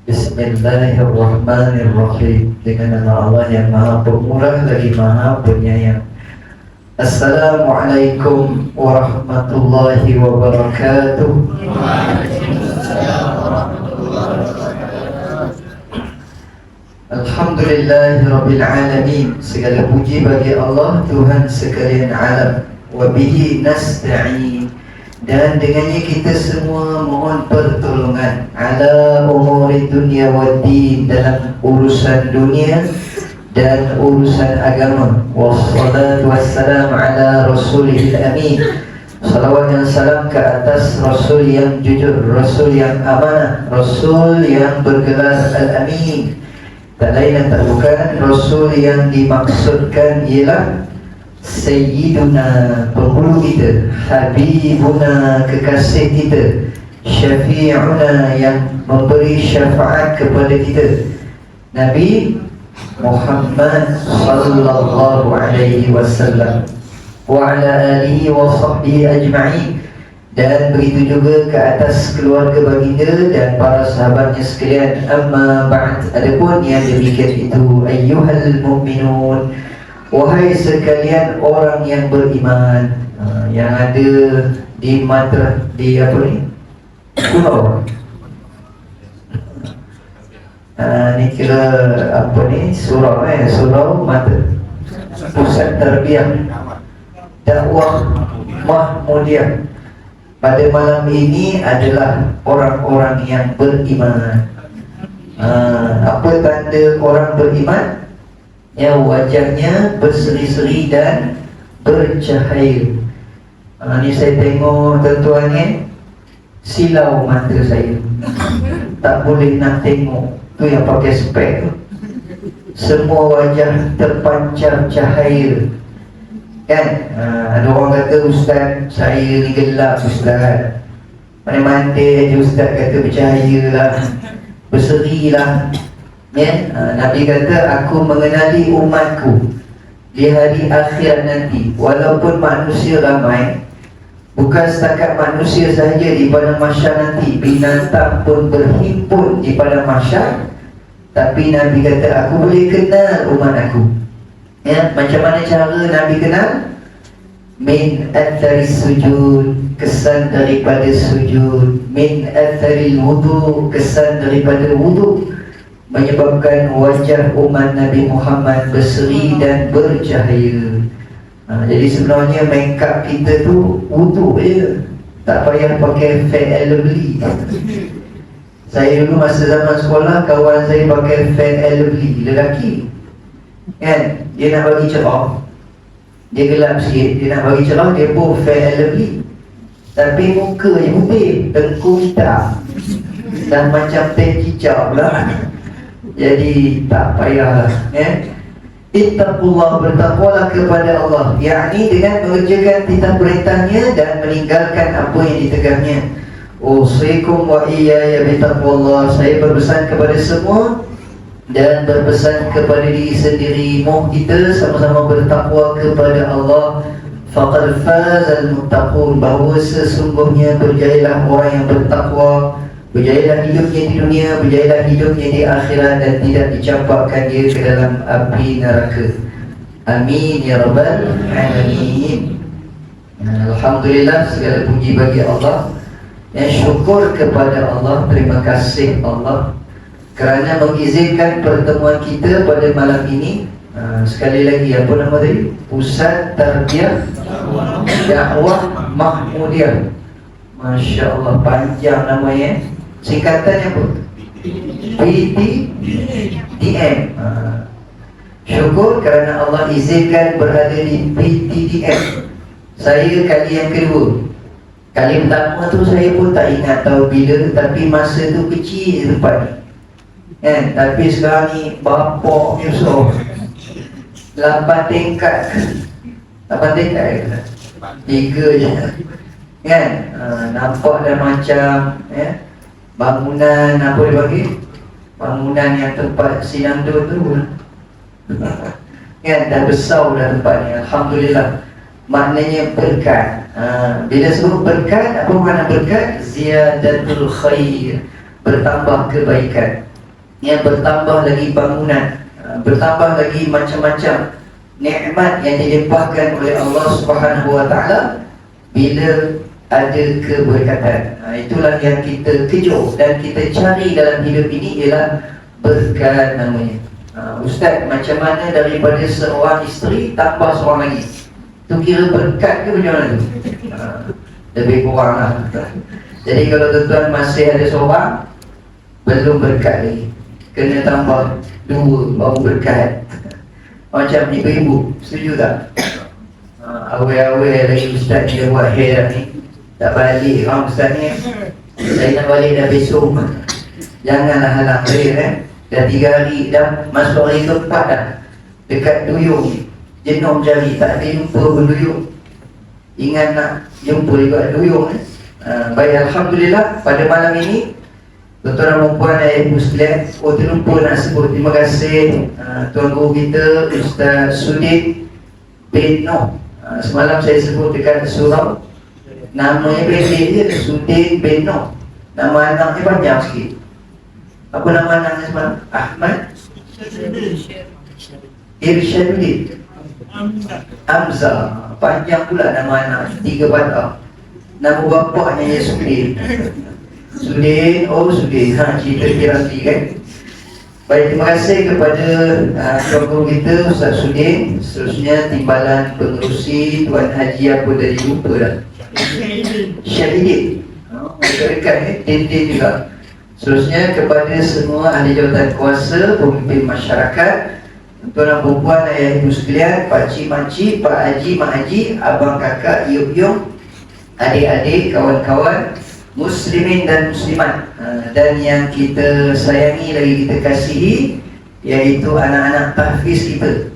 Bismillahirrahmanirrahim. Dengan nama Allah yang Maha Pemurah lagi Maha Penyayang. Assalamualaikum warahmatullahi wabarakatuh. Alhamdulillahi alamin. Segala puji bagi Allah, Tuhan sekalian alam. Wabihi nasta'in. Dan dengannya kita semua mohon pertolongan ala umuri dunia waddin, dalam urusan dunia dan urusan agama. Wassalatu wassalam ala rasulil amin. Salawat dan salam ke atas Rasul yang jujur, Rasul yang amanah, Rasul yang bergelar Al-Amin. Tak lain dan tak bukan, Rasul yang dimaksudkan ialah Sayyiduna, penghulu kita, Habibuna, kekasih kita, Syafi'una, yang memberi syafaat kepada kita, Nabi Muhammad sallallahu alaihi wasallam wa ala alihi wa sahbihi ajma'in. Dan begitu juga ke atas keluarga baginda dan para sahabatnya sekalian. Amma ba'd. Adapun yang demikian itu, ayyuhal mu'minun, wahai sekalian orang yang beriman, yang ada di madrasah, di apa ni? Surau. Ni kira apa ni? Surau surau madrasah, pusat tarbiyah dakwah Mahmudiyah. Pada malam ini adalah orang-orang yang beriman. Apa tanda orang beriman? Ya, wajahnya berseri-seri dan bercahaya. Ni saya tengok tuan-tuan, silau mata saya, tak boleh nak tengok. Tu yang pakai spek tu, semua wajah terpancar cahaya. Kan? Ada orang kata, ustaz, saya ni gelap ustaz. Mandi-mandi je ustaz kata bercahaya lah, berseri lah. Ya? Nabi kata, aku mengenali umatku di hari akhir nanti. Walaupun manusia ramai, bukan setakat manusia sahaja di padang mahsyar nanti, binatang pun berhimpun di padang mahsyar. Tapi Nabi kata, aku boleh kenal umat aku. Ya, macam mana cara Nabi kenal? Min athari sujud, kesan daripada sujud. Min athari wudu, kesan daripada wudu. Menyebabkan wajah umat Nabi Muhammad berseri dan bercahaya. Jadi sebenarnya make up kita tu wudu je, tak payah pakai Fair and Lovely. Saya dulu masa zaman sekolah, kawan saya pakai Fair and Lovely, lelaki kan, dia nak bagi cerah, dia gelap sikit, dia nak bagi cerah, dia pun Fair and Lovely. Tapi muka je putih, tengkuk hitam, dan macam teh kicap pula. Jadi tak payahlah, ya. Ittaqullah, bertakwalah kepada Allah, yakni dengan mengerjakan titah perintahnya dan meninggalkan apa yang ditegahnya. Usikum wa iyaya bitaqwallah, saya berpesan kepada semua dan berpesan kepada diri sendiri, mohon kita sama-sama bertakwa kepada Allah. Faqad fazal muttaqun, bahawa sesungguhnya berjayalah orang yang bertakwa. Berjayalah hidupnya di dunia, berjayalah hidupnya di akhirat, dan tidak dicampakkan dia ke dalam api neraka. Amin ya rabbal alamin. Alhamdulillah, segala puji bagi Allah. Syukur kepada Allah, terima kasih Allah kerana mengizinkan pertemuan kita pada malam ini. Sekali lagi, apa nama tadi? Pusat Tarbiyah Dakwah Mahmudiyah. Masya Allah, panjang namanya. Singkatannya apa? PTDM. Syukur kerana Allah izinkan berada di PTDM. Saya kali yang kedua. Kali pertama tu saya pun tak ingat tahu bila, tapi masa tu kecil tempat ni kan. Tapi sekarang ni bapak Yusuf 8 tingkat. 8 tingkat ke? 3 je kan. Nampak dah macam bangunan, apa dia panggil, bangunan yang tempat sinandun tu kan, dah besar dah tempat ni. Alhamdulillah, maknanya berkat. Bila sebut berkat, apa makna berkat? Ziyadatul khair, bertambah kebaikan. bertambah lagi bangunan, bertambah lagi macam-macam nikmat yang dilimpahkan oleh Allah Subhanahu wa taala bila ada keberkatan. Itulah yang kita kejar dan kita cari dalam hidup ini, ialah berkat namanya. Ustaz, macam mana daripada seorang isteri tambah seorang lagi? Tu kira berkat ke macam mana tu? Lebih kurang lah. Jadi kalau tuan-tuan masih ada seorang, belum berkat lagi, kena tambah 2 baru berkat. Macam ibu-ibu, setuju tak? Awal-awal lagi ustaz ni dia buat hair dah ni, tak balik ustaz ni, saya nak balik dah besok. Janganlah halang hair dah 3 hari dah, masuk hari keempat dah, dekat duyung ni, jenuh jari, tak ada jumpa pun duyung. Ingat nak jumpa juga duyung ni. Baik, Alhamdulillah pada malam ini tuan-tuan dan puan dan ibu sekalian, terlupa nak sebut terima kasih tuan guru kita Ustaz Sudin bin Noh. Semalam saya sebut dekat surau, namanya pendek je, Sudin bin Noh. Nama anaknya panjang sikit. Apa nama anaknya semalam? Ahmad Irsyaduddin Hamzah. Panjang pula nama anak, 3 patah. Nama bapaknya ya Sudin. Sudin, Sudin, cerita Piramli kan. Baik, terima kasih kepada tuan guru kita Ustaz Sudin. Seterusnya timbalan pengerusi Tuan Haji apa tadi lupa dah, Syahidin, dekat Tintin juga. Seterusnya kepada semua ahli jawatan kuasa, pemimpin masyarakat, tuan-tuan dan puan, ayah ibu sekalian, pakcik makcik, pak haji, mak haji, abang kakak, iuk-iuk, adik-adik, kawan-kawan muslimin dan muslimat, dan yang kita sayangi lagi kita kasihi, iaitu anak-anak tahfiz kita.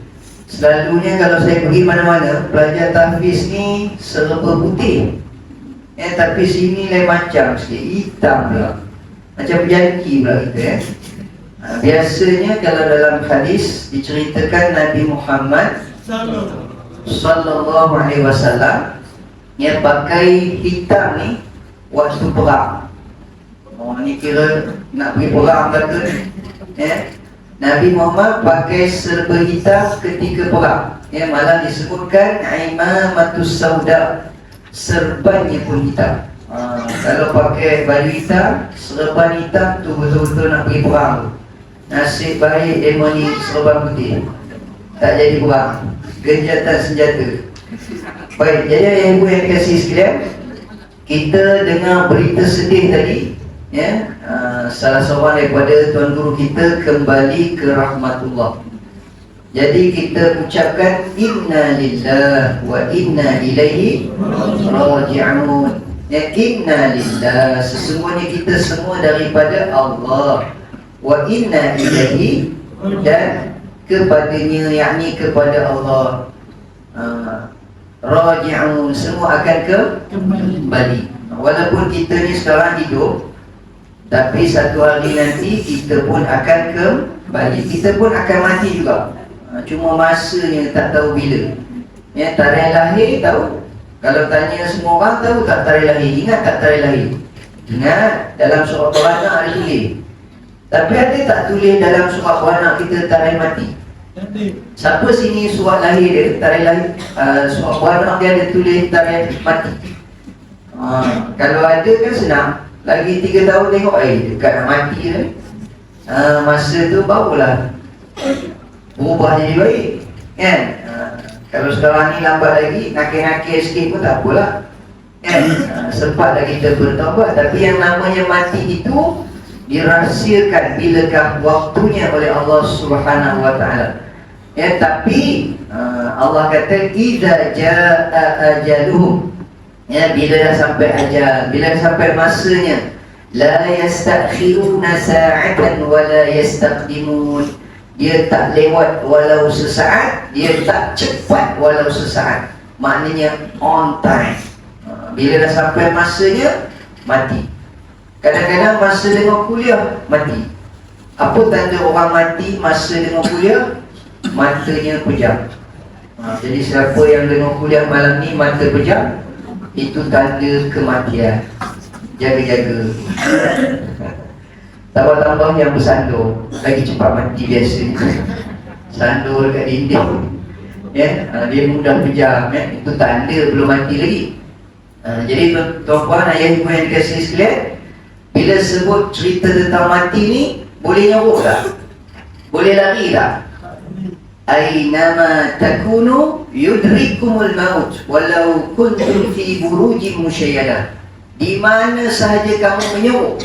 Selalunya kalau saya pergi mana-mana, pelajar tahfiz ni serba putih, tapi sini lain macam sikit, hitam pula, macam penjaki pula kita. Biasanya kalau dalam hadis diceritakan Nabi Muhammad sallallahu alaihi wasallam yang pakai hitam ni waktu perang. Ni kira nak pergi perang kata ni. Nabi Muhammad pakai serba hitam ketika perang. Malah disebutkan imamatus sauda, serbannya pun hitam. Kalau pakai baju hitam, serban hitam tu betul-betul nak pergi perang. Nasib baik demo ni serban putih, tak jadi perang, genjatan senjata. Baik, jadi ibu yang kasih sekalian, kita dengar berita sedih tadi, salah seorang daripada tuan guru kita kembali ke rahmatullah. Jadi kita ucapkan inna lillah wa inna ilaihi raji'un. Inna lillah, sesungguhnya kita semua daripada Allah, wa inna ilaihi, dan kepadanya, yakni kepada Allah, raji'un, semua akan kembali. Walaupun kita ni sekarang hidup, tapi satu hari nanti kita pun akan kembali. Kita pun akan mati juga, cuma masanya tak tahu bila. Tarikh lahir tahu. Kalau tanya semua orang, tahu tak tarikh lahir? Ingat tak tarikh lahir? Ingat, dalam surah Al-Baqarah ada tulis. Tapi ada tak tulis dalam surah Al-Baqarah kita tarikh mati? Siapa sini surat lahir dia, tarikh lahir, surat Al-Baqarah dia ada tulis tarikh mati? Kalau ada kan senang. Lagi 3 tahun tengok, dekat nak mati kan. Masa tu barulah berubah jadi baik kan. Kalau sekarang ni lambat lagi, nakir-nakir sikit pun tak apalah kan. Sempat dah kita bertaubat. Tapi yang namanya mati itu dirahsiakan bilakah waktunya oleh Allah Subhanahu wa taala. Tapi Allah kata idza jaa ajaluhum, bila dah sampai ajal, bila dah sampai masanya, la yastakhiruna sa'atan wa la yastaqdimun. Dia tak lewat walau sesaat, dia tak cepat walau sesaat. Maknanya on time. Bila dah sampai masanya, mati. Kadang-kadang masa tengok kuliah, mati. Apa tanda orang mati masa tengok kuliah? Matanya pejam. Jadi siapa yang tengok kuliah malam ni mata pejam, itu tanda kematian. Jaga-jaga. Tambah-tambah yang bersandur lagi cepat mati biasanya. Sandur dekat dinding, dia mudah pejam, itu tanda belum mati lagi. Jadi tuan-tuan, ayah ibu yang dikasihi sekalian, bila sebut cerita tentang mati ni, boleh nyawuk tak? Boleh lari tak? Aynama takunu yudrikumul maut walau kuntum fi burujin musyayadah. Di mana sahaja kamu menyawuk,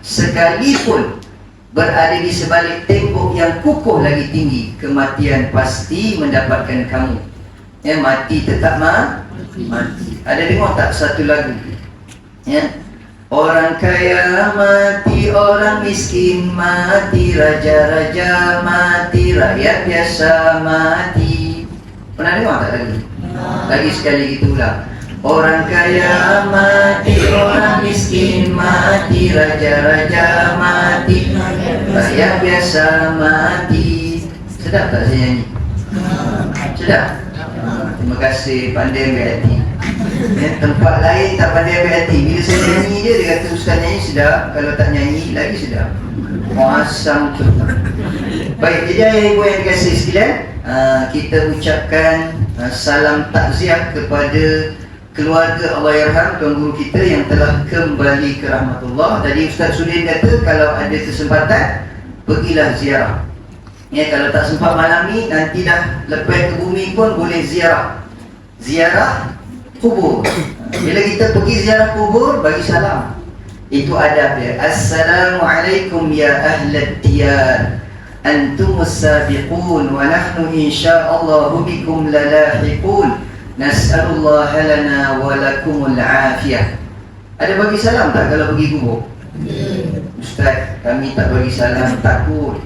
sekalipun berada di sebalik tembok yang kukuh lagi tinggi, kematian pasti mendapatkan kamu. Mati tetap mati. Ada dengar tak satu lagu? Orang kaya mati, orang miskin mati, raja-raja mati, rakyat biasa mati. Pernah dengar tak lagu? Lagi sekali gitu ulang. Orang kaya mati, orang miskin mati, raja-raja mati, rakyat biasa mati. Sedap tak saya nyanyi? Sedap? Terima kasih, pandai ambil hati. Tempat lain tak pandai ambil hati. Bila saya nyanyi dia kata ustaz nyanyi sedap. Kalau tak nyanyi lagi sedap. Muasam tu. Baik, jadi ayah ibu yang dikasihi sekalian, kita ucapkan salam takziah kepada keluarga Allahyarham tuan guru kita yang telah kembali ke rahmatullah. Tadi Ustaz Sudin kata kalau ada kesempatan pergilah ziarah. Kalau tak sempat malam ni, nanti dah lepas ke bumi pun boleh ziarah. Ziarah kubur. Bila kita pergi ziarah kubur, bagi salam. Itu adab dia. Assalamualaikum ya ahlad diyar, antumus sabiqun wa nahnu insya'allahu bikum lalahiqun. Nas'alullah lana wa lakumul afiyah. Ada bagi salam tak kalau pergi kubur? Ustaz, kami tak bagi salam, takut.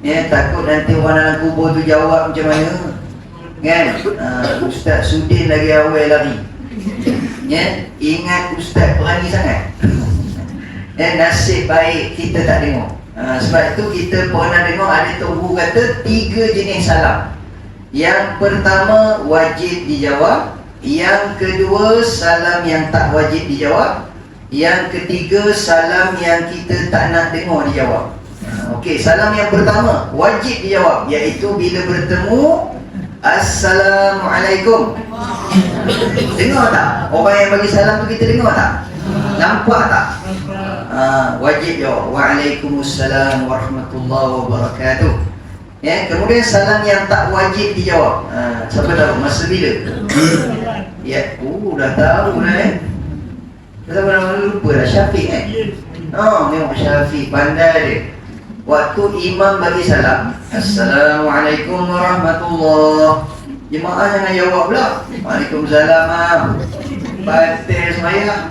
Takut nanti orang dalam kubur tu jawab macam mana, kan? Ustaz Sudin lagi awal lari. Ingat Ustaz berani sangat. Nasib baik kita tak dengar. Sebab itu kita pernah dengar ada tuan kata 3 jenis salam. Yang pertama wajib dijawab, yang kedua salam yang tak wajib dijawab, yang ketiga salam yang kita tak nak dengar dijawab. Okey, salam yang pertama wajib dijawab, iaitu bila bertemu Assalamualaikum. Dengar tak? Orang yang bagi salam tu kita dengar tak? Nampak tak? Wajib jawab. Waalaikumsalam warahmatullahi wabarakatuh. Kemudian salam yang tak wajib dijawab, siapa tahu masa bila? Dah tahu dah Dah tahu nama lupa dah. Syafiq memang Syafiq pandai dia. Waktu imam bagi salam, Assalamualaikum warahmatullahi, jemaah jangan jawab pula Waalaikumsalam. Batal sembahyang.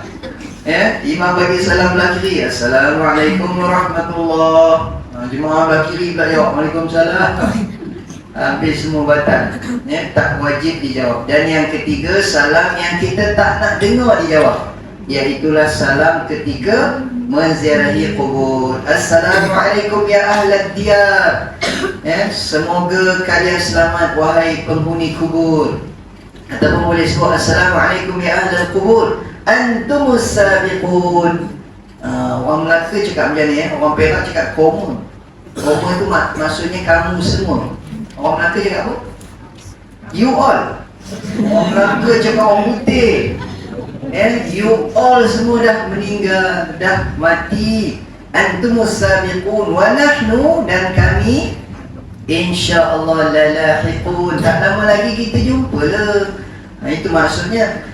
Imam bagi salam belah kiri, Assalamualaikum warahmatullahi. Jemaah belah kiri pula jawab Waalaikumsalam. Habis semua batal. Tak wajib dijawab. Dan yang ketiga, salam yang kita tak nak dengar dijawab, iaitulah salam ketika menziarahi kubur. Assalamualaikum ya ahlad diyar, semoga kalian selamat wahai penghuni kubur. Ataupun boleh sebut Assalamualaikum ya ahlal kubur, antumus sabiqun. Orang Melaka cakap macam ni, orang Perak cakap koma. Koma tu maksudnya kamu semua. Orang Melaka cakap apa? You all. Orang Melaka cakap orang putih. You all semua dah meninggal, dah mati. Antumus sabiqun wa nahnu, dan kami insyaallah lalahiqun, tak lama lagi kita jumpa lah. Itu maksudnya,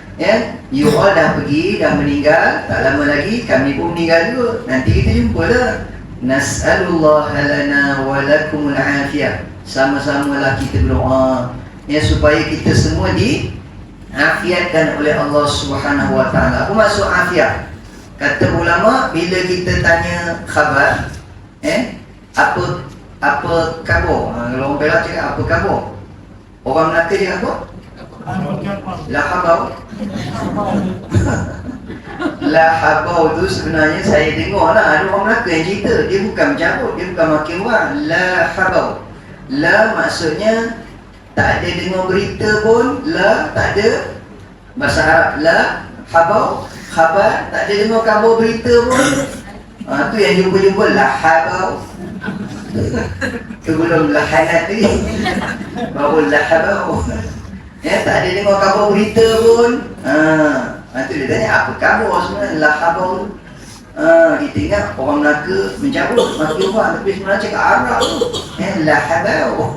you all dah pergi, dah meninggal, tak lama lagi kami pun meninggal juga, nanti kita jumpa lah. Nas'alullah lana wa lakumul afiyah. Sama-samalah kita berdoa supaya kita semua diafiatkan oleh Allah Subhanahu wa taala. Apa maksud afiat? Kata ulama, bila kita tanya khabar, apa khabar? Kalau orang Perak cakap apa khabar? Orang Melaka cakap apa? La khabar. La khabar tu sebenarnya saya dengar lah, ada orang Melaka yang cerita, dia bukan mencarut, dia bukan makin orang. La khabar. La maksudnya tak ada dengar berita pun, la tak ada. Bahasa Arab la khabar, khabar tak ada dengar khabar berita pun, Tu yang jumpa-jumpa lahabau. Tu belum lahanat lagi. Baru lahabau. Ya, tak ada dengar khabar berita pun. Tu dia tanya, apa khabar sebenarnya lahabau tu? Kita ingat orang Melaka mencabut maki orang, tapi sebenarnya cakap Arab tu. Lahabau.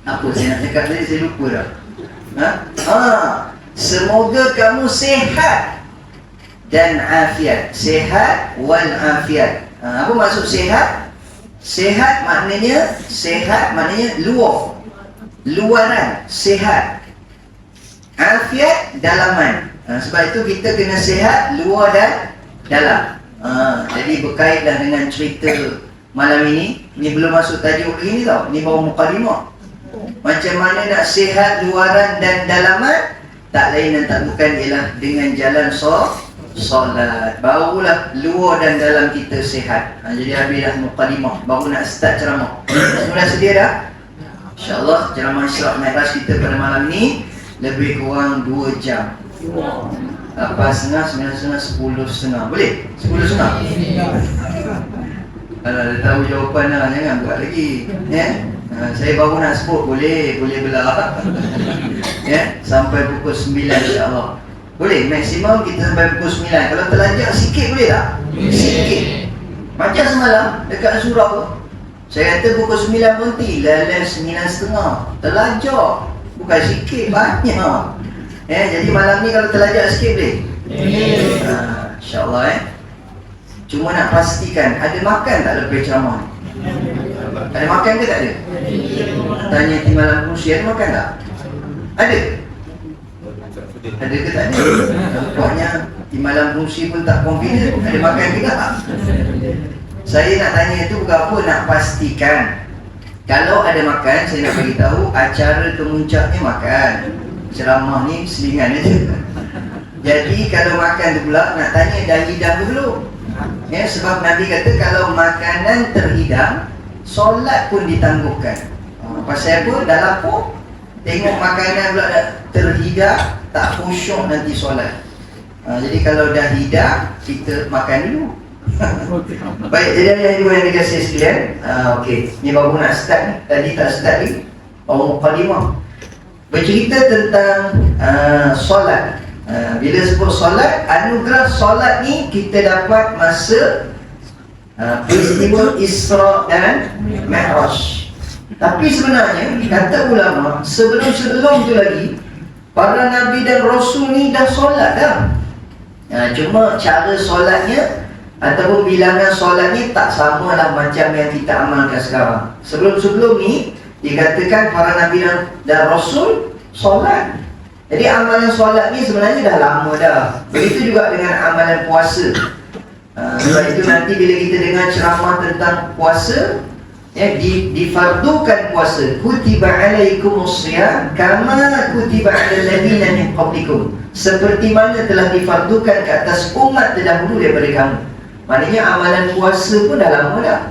Apa saya nak cakap tadi, saya lupa dah. Semoga kamu sehat dan afiat. Sehat wal afiat. Apa maksud sehat? Sehat maknanya luar, luaran, sehat. Afiat, dalaman. Sebab itu kita kena sehat luar dan dalam. Jadi berkaitan dengan cerita malam ini. Ni belum masuk tajuk lagi ni tau. Ni baru mukadimah. Macam mana nak sehat luaran dan dalaman? Tak lain dan tak bukan ialah dengan jalan solat. Barulah luar dan dalam kita sehat. Jadi habis dah mukadimah, baru nak start ceramah. Semua sedia dah? InsyaAllah ceramah Isra' Mi'raj kita pada malam ni lebih kurang 2 jam. 8.30, 9.30, 10.30. Boleh? 10.30? Kalau dah tahu jawapan dah, jangan buat lagi. Saya baru nak sebut, boleh belah. Sampai pukul 9 insyaAllah. Boleh, maksimum kita sampai pukul 9. Kalau terlajak sikit boleh tak? Sikit. Macam semalam dekat surau tu, saya kata pukul 9 berhenti, lalas 9.30. Terlajak. Bukan sikit, banyak. Jadi malam ni kalau terlajak sikit boleh? InsyaAllah. Cuma nak pastikan, ada makan tak lepas ceramah? Ada makan ke tak ada? Tanya Timbalan Kursi, ada makan tak? Ada? Ada ke tak ada? Nampaknya Timbalan Kursi pun tak confident. Ada makan ke tak? Saya nak tanya itu bukan apa, nak pastikan. Kalau ada makan, saya nak beritahu acara kemuncaknya makan. Ceramah ni selingan aja. Jadi kalau makan tu pula, nak tanya dah hidang ke belum? Sebab Nabi kata kalau makanan terhidang, solat pun ditangguhkan. Pasal apa? Dah lapar, tengok makanan pula dah terhidang, tak khusyuk nanti solat. Jadi kalau dah hidang, kita makan dulu. Baik, jadi yang dua yang dikasih sekalian. Okey, ni baru nak start ni. Tadi tak start ni, baru mukadimah. Bercerita tentang solat. Bila sebut solat, anugerah solat ni kita dapat masa peristiwa Isra' dan Mi'raj. Tapi sebenarnya kata ulama, sebelum tu lagi para nabi dan rasul ni dah solat dah. Cuma cara solatnya ataupun bilangan solat ni tak samalah macam yang kita amalkan sekarang. Sebelum ni dikatakan para nabi dan rasul solat. Jadi amalan solat ni sebenarnya dah lama dah. Begitu juga dengan amalan puasa. Sebab itu nanti bila kita dengar ceramah tentang puasa, difardukan puasa. Kutiba alaikumus shiyam kama kutiba alal ladzina min qablikum. Seperti mana telah difardukan ke atas umat terdahulu daripada kamu. Maknanya amalan puasa pun dah lama dah.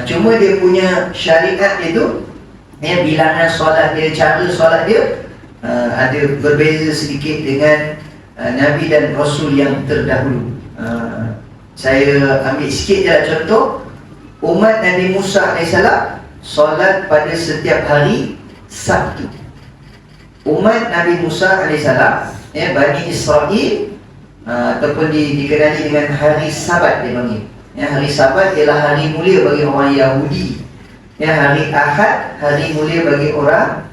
Cuma dia punya syariat itu, bilangan solat dia, cara solat dia ada berbeza sedikit dengan Nabi dan Rasul yang terdahulu. Saya ambil sikit je lah contoh. Umat Nabi Musa AS solat pada setiap hari Sabtu. Umat Nabi Musa AS, Bani Israel, ataupun dikenali dengan hari Sabat dia panggil. Hari Sabat ialah hari mulia bagi orang Yahudi. Hari Ahad, hari mulia bagi orang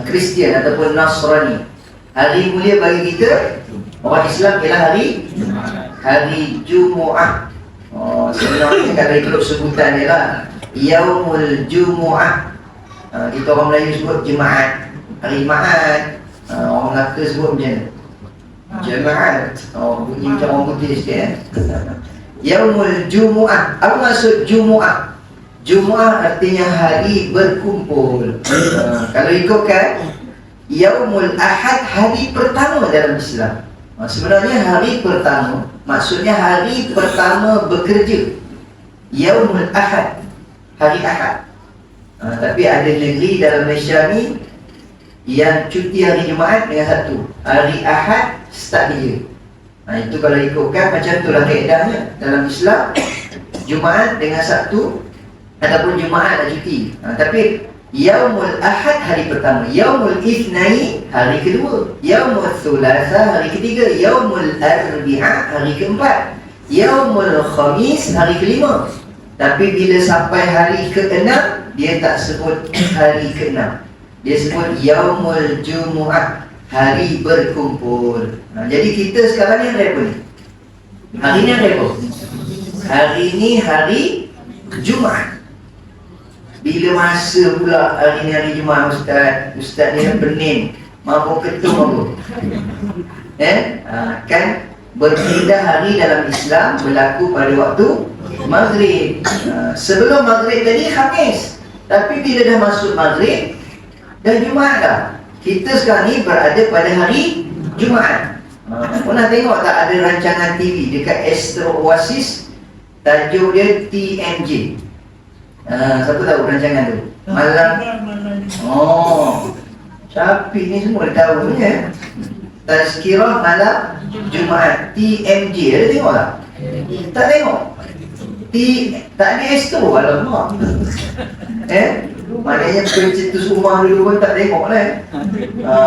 Kristian ataupun Nasrani. Hari mulia bagi kita orang Islam ialah hari Jumu'ah. Sebenarnya kalau ikut sebutan dia lah Yaumul Jumu'ah. Kita orang Melayu sebut Jemaat, hari Jumaat. Orang Melaka sebut macam Jemaat. Bunyi macam orang putih sikit. Yaumul Jumu'ah. Apa maksud Jumu'ah? Jumu'ah artinya hari berkumpul. Kalau ikutkan Yaumul Ahad, hari pertama dalam Islam. Sebenarnya hari pertama, maksudnya hari pertama bekerja. Yaumul Ahad, hari Ahad. Tapi ada negeri dalam Malaysia ni yang cuti hari Jumaat dengan Sabtu. Hari Ahad start kerja. Itu kalau ikutkan macam itulah kaedahnya dalam Islam. Jumaat dengan Sabtu ataupun Jumaat dan cuti. Tapi Yaumul Ahad hari pertama, Yaumul Itsnain hari kedua, Yaumul Thulatha hari ketiga, Yaumul Arbi'a hari keempat, Yaumul Khamis hari kelima. Tapi bila sampai hari ke-6, dia tak sebut hari ke-6. Dia sebut Yaumul Jumu'ah, hari berkumpul. Jadi kita sekarang ni hari apa ni? Hari ni hari apa? Hari ni hari Jumaat. Bila masa pula hari ni hari Jumaat, Ustaz? Ustaz ni pening, mampu ketum apa? Kan berpindah hari dalam Islam berlaku pada waktu Maghrib. Sebelum Maghrib tadi Khamis, tapi bila dah masuk Maghrib dah Jumaat dah. Kita sekarang ni berada pada hari Jumaat. Pernah tengok tak ada rancangan TV dekat Astro Oasis, tajuk dia TMJ? Siapa tahu rancangan tu? Malam. Syafiq ni semua dia tahu punya. Tazkirah malam Jumaat, TMJ. Ada tengok tak? Tak tengok. Tak ada Astro. Alamak. Maknanya pencetus rumah dulu pun tak tengok lah.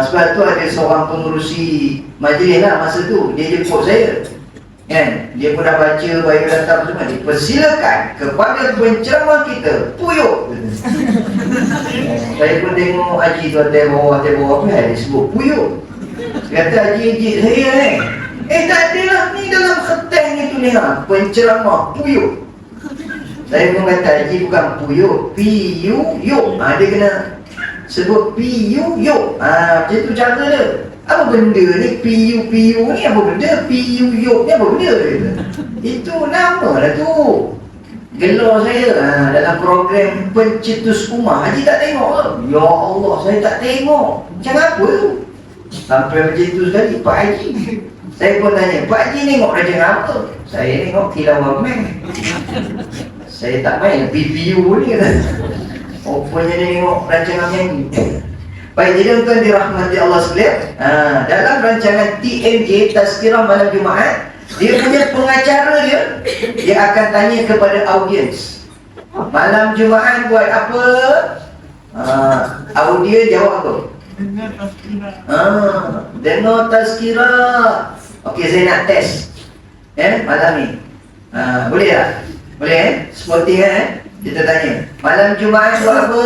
Sebab tu ada seorang pengurusi majlis lah masa tu. Dia jemput saya kan? Dia pun dah baca biodata semua. Dia persilakan kepada penceramah kita Puyuk. Saya pun tengok Haji tu atas bawah apa dia sebut Puyuk. Dia kata Haji saya tak ada lah ni dalam khetang ni tulis penceramah Puyuk. Saya pun kata Haji bukan Puyuk, P-U-Yuk. Dia kena sebut P-U-Yuk. Macam tu cara dia. Apa benda ni? P-U-P-U ni apa benda? P-U-Yuk ni apa benda? Itu nama lah tu. Gelar saya dalam program pencetus rumah. Haji tak tengok ke? Ya Allah, saya tak tengok. Macam apa tu? Sampai macam tu sekali Pak Haji. Saya pun tanya, Pak Haji tengok rancangan apa? Saya tengok Kilauan Mek. Saya tak main PPU ni kata. Rupanya dia tengok rancangan nyanyi. Baik, jadi tuan dirahmati Allah sekalian, dalam rancangan TMJ Tazkirah Malam Jumaat, dia punya pengacara dia akan tanya kepada audiens, malam Jumaat buat apa? Audiens jawab apa? Dengar tazkirah. Okey, saya nak test malam ni. Boleh tak? Boleh Sporting kita tanya, malam Jumaat buat apa?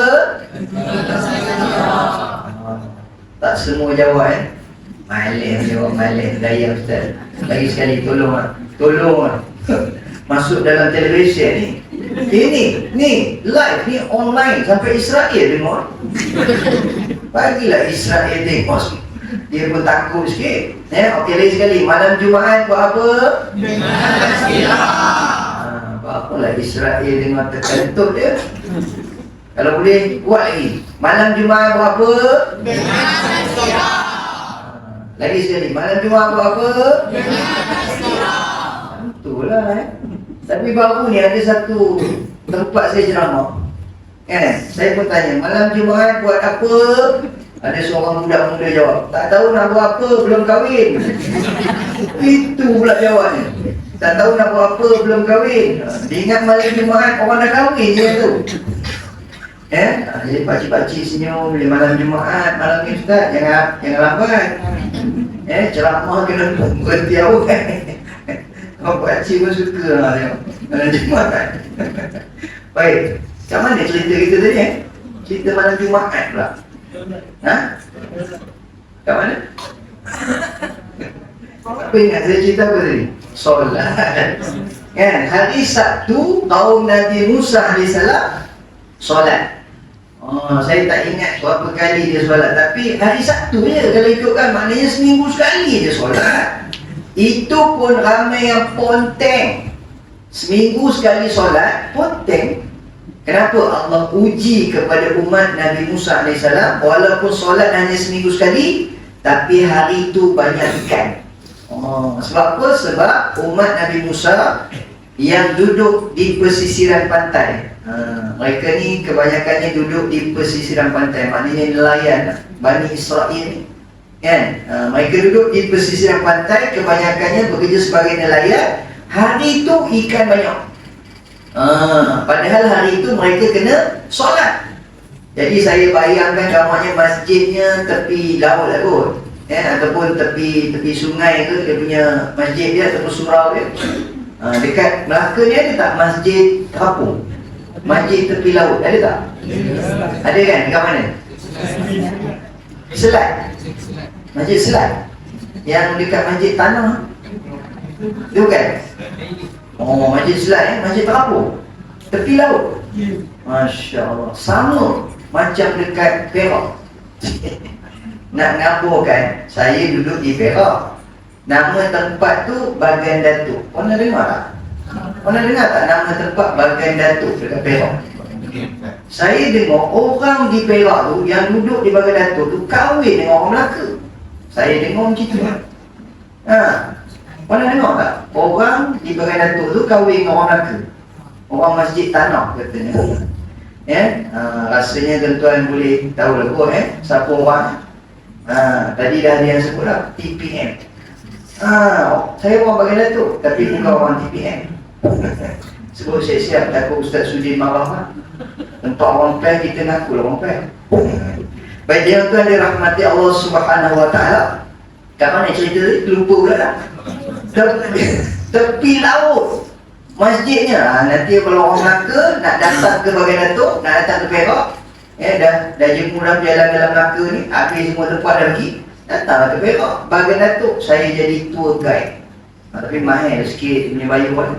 Tak semua jawab Malam jawab malam. Daya Ustaz. Lagi sekali tolong masuk dalam televisyen ni. Ni live ni online sampai Israel tengok. Bagilah Israel tengok. Dia pun takut sikit. Okey, lagi sekali, malam Jumaat buat apa? Apalah Israel tengok terkentut dia. Kalau boleh buat lagi, malam Jumaat buat apa? Lagi sekali, malam Jumaat buat apa? Itulah Tapi baru ni ada satu tempat saya ceramah saya pun tanya, malam Jumaat buat apa? Ada seorang muda-muda jawab, tak tahu nak buat apa, belum kahwin. Itu pula jawabnya. Tak tahu nak buat apa, belum kahwin. Dia ingat malam Jumaat orang dah kahwin je tu. Jadi pakcik-pakcik senyum bila malam Jumaat, malam ni Ustaz, jangan lambat. Ceramah kena berhenti awal. Orang pakcik pun suka lah tengok malam Jumaat. Baik, macam mana cerita kita tadi cerita malam Jumaat pula. Kat mana? Apa ingat saya cerita apa tadi? Solat. Hari Sabtu kaum Nabi Musa AS solat. Saya tak ingat berapa kali dia solat, tapi hari Sabtu je kalau ikutkan, maknanya seminggu sekali dia solat. Itu pun ramai yang ponteng. Seminggu sekali solat, ponteng. Kenapa Allah uji kepada umat Nabi Musa AS, walaupun solat hanya seminggu sekali, tapi hari itu banyak ikan. Sebab apa? Sebab umat Nabi Musa yang duduk di pesisiran pantai. Mereka ni kebanyakannya duduk di pesisiran pantai, maknanya nelayan Bani Israel ni. Kan? Mereka duduk di pesisir pantai, kebanyakannya bekerja sebagai nelayan. Hari itu ikan banyak. Padahal hari itu mereka kena solat. Jadi saya bayangkan gambarnya masjidnya tepi laut lah kot, ataupun tepi sungai tu dia punya masjid dia ataupun surau dia. Dekat Melaka ni ada tak masjid terapung? Masjid tepi laut ada tak? Ada kan? Dekat mana? Selat. Masjid Selat. Yang dekat masjid tanah. Dia bukan? Oh, masjid Selat masjid terapung. Tepi laut. Masya Allah. Sama macam dekat Perak. Nak ngaburkan, saya duduk di Perak. Nama tempat tu Bagan Datuk. Pernah dengar tak? Pernah dengar tak nama tempat Bagan Datuk dekat Perak? Saya dengar orang di Perak tu yang duduk di Bagan Datuk tu kahwin dengan orang Melaka. Saya dengar macam tu. Pernah dengar tak? Orang di Bagan Datuk tu kahwin dengan orang Melaka. Orang masjid tanah katanya. Rasanya tuan-tuan boleh tahu lah kot siapa orang. Tadi dah ada yang sebut lah TPM. Saya orang Bagan Datuk tapi bukan orang TPM. Sebut siap-siap takut Ustaz Sudin marah lah. Untuk orang PEN kita ngaku lah orang PEN. Baik dia tuan dirahmati Allah Subhanahu Wa Taala. Kat mana cerita tadi? Lupa pula dah. Tepi laut masjidnya. Nanti kalau orang Melaka nak datang ke Bagan Datuk, nak datang ke Perak, dah jemuran jalan dalam Melaka ni, habis semua tempat dah pergi, datanglah ke Perak. Bagan Datuk saya jadi tour guide. Tapi mahal sikit punya bayar kan.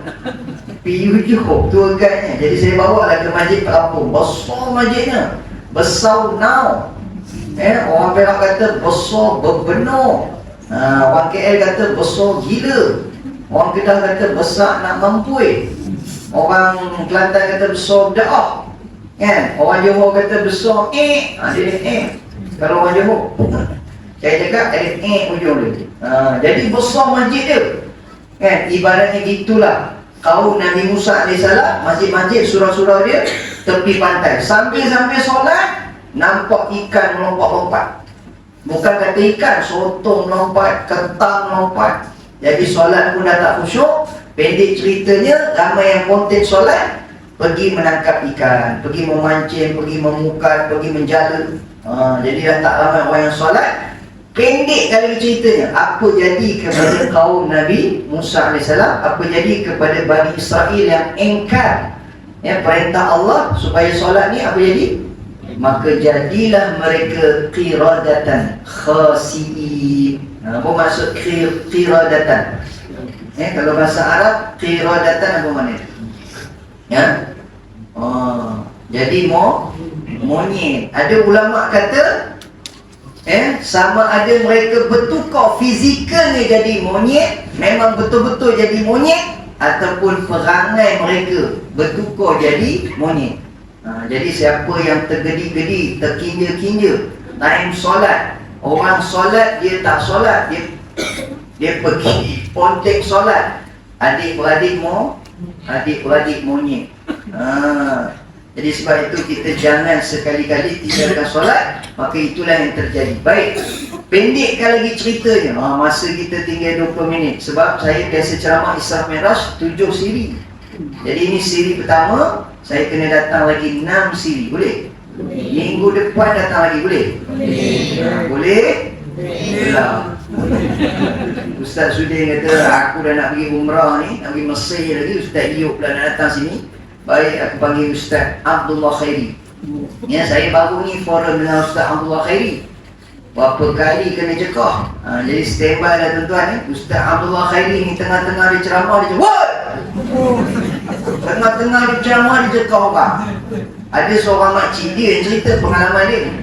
PU cukup tour guide-nya. Jadi saya bawa lah ke masjid terapung. Besar masjidnya, besar now. Orang Perak kata besar berbenur. Orang KL kata besar gila. Orang Kedah kata besar nak mampui. Orang Kelantan kata besar daah. Kan? Orang Johor kata besar dia kalau orang Johor. Saya cakap ada ujung dia. Jadi besar masjid dia. Kan? Ibaratnya gitulah kaum Nabi Musa AS, masjid-masjid surau-surau dia tepi pantai. Sambil-sambil solat nampak ikan melompat-lompat. Bukan kata ikan, sotong melompat, kentang melompat. Jadi solat pun dah tak khusyuk. Pendek ceritanya, ramai yang konten solat pergi menangkap ikan, pergi memancing, pergi memukat, pergi menjala. Jadi dah tak ramai orang yang solat. Pendek kali ceritanya, apa jadi kepada kaum Nabi Musa AS, apa jadi kepada Bani Israel yang engkar perintah Allah supaya solat ni, apa jadi? Maka jadilah mereka qiradatan khasi'in. Apa maksud qiradatan? Kalau bahasa Arab, qiradatan apa maknanya? Jadi monyet. Ada ulama kata sama ada mereka bertukar fizikalnya jadi monyet, memang betul-betul jadi monyet, ataupun perangai mereka bertukar jadi monyet. Jadi siapa yang tergedi-gedi, terkinja-kinja time solat, orang solat dia tak solat, dia pergi ponteng solat, adik-beradik monyet. Jadi sebab itu kita jangan sekali-kali tinggalkan solat, maka itulah yang terjadi. Baik, pendekkan lagi ceritanya. Masa kita tinggal 20 minit. Sebab saya biasa ceramah Isra Mi'raj 7 siri. Jadi ini siri pertama, saya kena datang lagi 6 siri. Boleh? Minggu depan datang lagi. Boleh? Boleh? Belah. Ustaz Sudin kata aku dah nak pergi umrah ni, nak pergi Mesir lagi. Ustaz Iyub pula nak datang sini. Baik, aku panggil Ustaz Abdullah Khairi. Saya baru ni forum dengan Ustaz Abdullah Khairi. Berapa kali kena cekah. Jadi standby lah tuan-tuan. Ustaz Abdullah Khairi ni tengah-tengah dia ceramah, dia cakap, "Woi!" Tengah-tengah dia ceramah, dia cekah orang. Ada seorang makcik dia yang cerita pengalaman dia.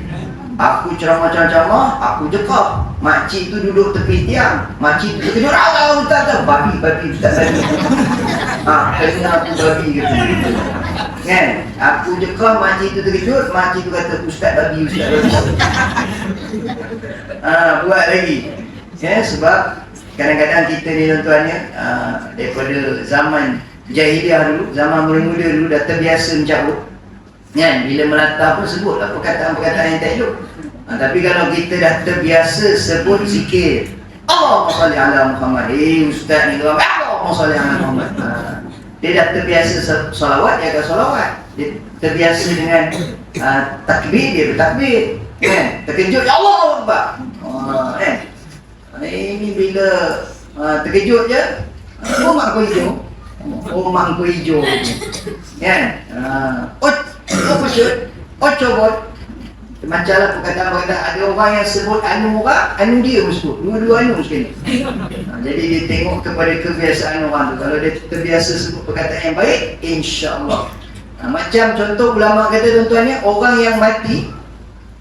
Aku ceramah-ceramah, aku cekah. Makcik tu duduk tepi tiang. Makcik tu terkejut, Ustaz, babi Ustaz tadi. Kena aku babi gitu. Kan? Aku cekah, makcik tu terkejut. Makcik tu kata, Ustaz babi. Buat lagi. Sebab kadang-kadang kita ni tuan-tuannya daripada zaman jahiliah dulu, zaman muda-muda dulu dah terbiasa mencarut. Kan? Bila melata pun sebutlah perkataan-perkataan yang tak elok. Tapi kalau kita dah terbiasa sebut zikir Allahumma salli ala Muhammad, ustaz ni Allahumma salli ala Muhammad, dia dah terbiasa salawat, dia akan salawat. Dia terbiasa dengan takbir, dia bertakbir, kan? Terkejut, ya Allah Akbar, kan? Ini bila terkejut je, oh mak kau hijau, oh mak kau hijau, kan? Oh shoot, oh cobot. Macamlah perkataan-perkataan, ada orang yang sebut anu orang, anu dia sebut, dua-dua anu sekali. Jadi dia tengok kepada kebiasaan orang tu. Kalau dia terbiasa sebut perkataan yang baik, insya-Allah. Macam contoh ulama kata tuan-tuan ni, orang yang mati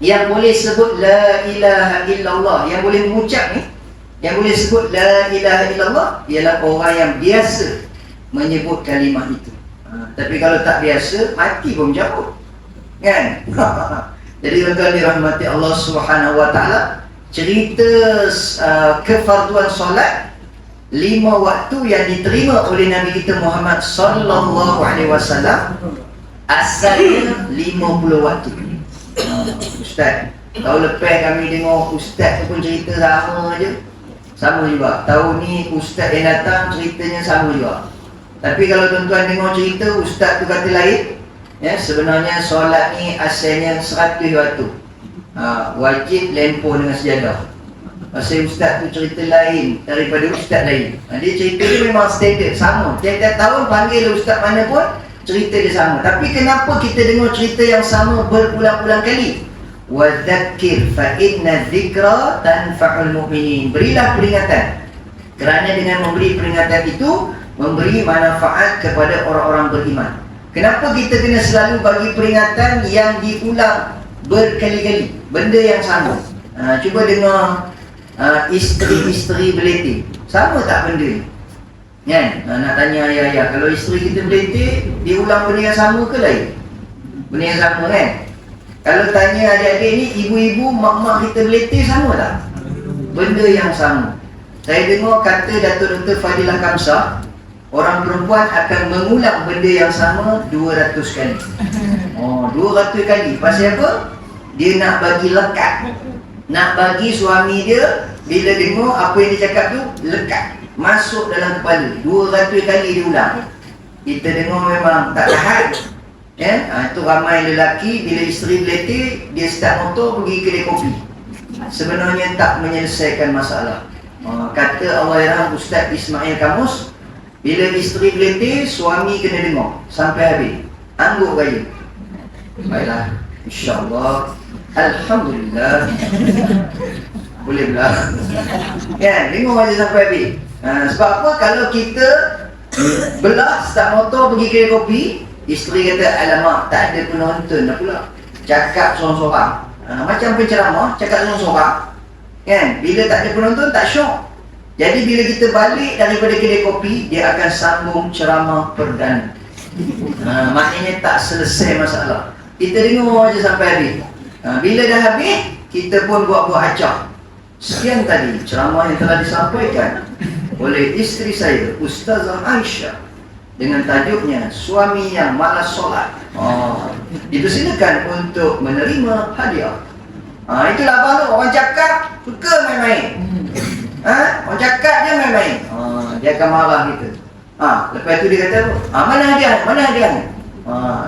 yang boleh sebut la ilaha illallah, yang boleh mengucap ni, yang boleh sebut la ilaha illallah, ialah orang yang biasa menyebut kalimah itu. Tapi kalau tak biasa, mati pun jauh, kan? Jadi tuan-tuan dirahmati Allah Subhanahu wa taala, cerita kefarduan solat 5 waktu yang diterima oleh Nabi kita Muhammad sallallahu alaihi wasallam asalnya 50 waktu. Ustaz, tahun lepas kami dengar ustaz tu pun cerita sama je. Sama juga. Tahun ni ustaz yang datang ceritanya sama juga. Tapi kalau tuan-tuan dengar cerita ustaz tu kata lain, ya, sebenarnya solat ni asalnya 100 waktu. Wajib lempoh dengan sejadah. Pasal ustaz tu cerita lain daripada ustaz lain. Dia cerita dia memang standard, sama. Tiap-tiap tahun panggil ustaz mana pun, cerita dia sama. Tapi kenapa kita dengar cerita yang sama berulang-ulang kali? Wadzakir fa inna dzikra tanfa'ul mu'minin. Berilah peringatan, kerana dengan memberi peringatan itu memberi manfaat kepada orang-orang beriman. Kenapa kita kena selalu bagi peringatan yang diulang berkali-kali, benda yang sama? Cuba dengar isteri-isteri beliti, sama tak benda ni? Kan? Nak tanya ayah-ayah, kalau isteri kita beliti, diulang benda yang sama ke lain? Benda yang sama, kan? Kalau tanya adik-adik ni, ibu-ibu, mak-mak kita beliti, sama tak? Benda yang sama. Saya dengar kata Datuk Dr. Fadilah Kamsah, orang perempuan akan mengulang benda yang sama 200 kali. 200 kali. Pasal apa? Dia nak bagi lekat. Nak bagi suami dia, bila dengar apa yang dia cakap tu, lekat, masuk dalam kepala. 200 kali dia ulang. Kita dengar memang tak tahan, ya? Itu ramai lelaki, bila isteri beleti, dia start motor pergi kedai kopi. Sebenarnya tak menyelesaikan masalah. Kata Allahyarham Ustaz Ismail Kamus, bila isteri beleti, suami kena dengar sampai habis. Angguk gaya. Baiklah, insya-Allah, alhamdulillah. Boleh pula. Kan, dengar aja sampai habis. Sebab apa? Kalau kita belah start motor pergi kedai kopi, isteri kata, alamak, tak ada penonton dah pula, cakap sorang-sorang. Macam penceramah, cakap sorang-sorang, kan? Bila tak ada penonton, tak syok. Jadi bila kita balik daripada kedai kopi, dia akan sambung ceramah perdana. Maknanya tak selesai masalah. Kita dengar je sampai habis. Bila dah habis, kita pun buat-buat acak. Sekian tadi ceramah yang telah disampaikan oleh isteri saya, Ustazah Aisyah, dengan tajuknya suami yang malas solat. Dipersilakan untuk menerima hadiah. Itulah abang tu, orang cakap suka main-main. Orang cakap dia main-main, dia akan marah kita. Lepas tu dia kata, mana hadiah? Mana hadiah?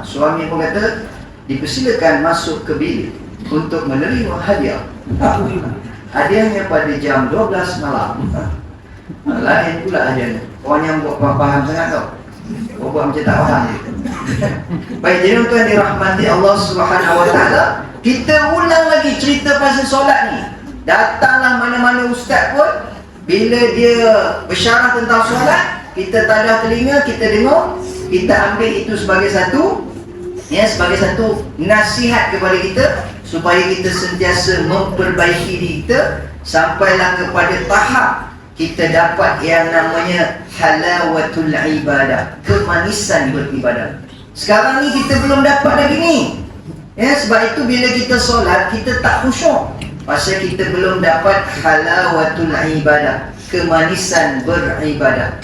Suami pun kata, dipersilakan masuk ke bilik untuk menerima hadiah. Hadiahnya pada jam 12 malam. Lain pula hadiahnya. Orang yang buat faham sangat tau. Orang buat macam tak faham. Baik, jadi tuan dirahmati Allah Subhanahu wa taala, kita ulang lagi cerita pasal solat ni. Datanglah mana-mana ustaz pun, bila dia bersyarah tentang solat, kita tadah telinga, kita dengar, kita ambil itu sebagai satu, ya, sebagai satu nasihat kepada kita, supaya kita sentiasa memperbaiki diri kita, sampailah kepada tahap kita dapat yang namanya halawatul ibadah, kemanisan beribadah. Sekarang ni kita belum dapat lagi ni, ya, sebab itu bila kita solat, kita tak khusyuk, pasal kita belum dapat halawatul ibadah, kemanisan beribadah.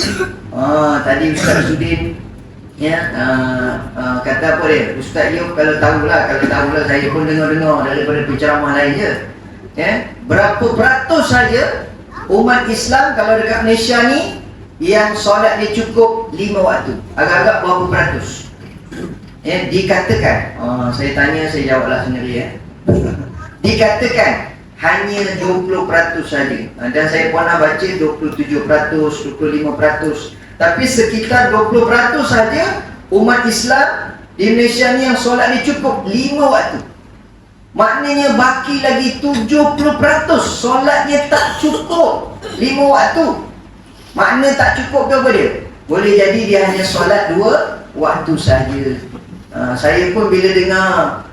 Tadi Ustaz Sudin Ya, kata apa dia? Ustaz Yop kalau tahulah saya pun dengar daripada penceramah lain je. Ya, berapa peratus saja umat Islam kalau dekat Malaysia ni yang solat dia cukup 5 waktu? Agak-agak berapa peratus? Ya, dikatakan, saya tanya, saya jawablah sendiri ya. Dikatakan hanya 20% saja. Dan saya pernah baca 27%, 25%. Tapi sekitar 20% saja umat Islam di Malaysia ni yang solat dia cukup 5 waktu. Maknanya baki lagi 70% solatnya tak cukup 5 waktu. Makna tak cukup tu apa dia? Boleh jadi dia hanya solat 2 waktu saja. Saya pun bila dengar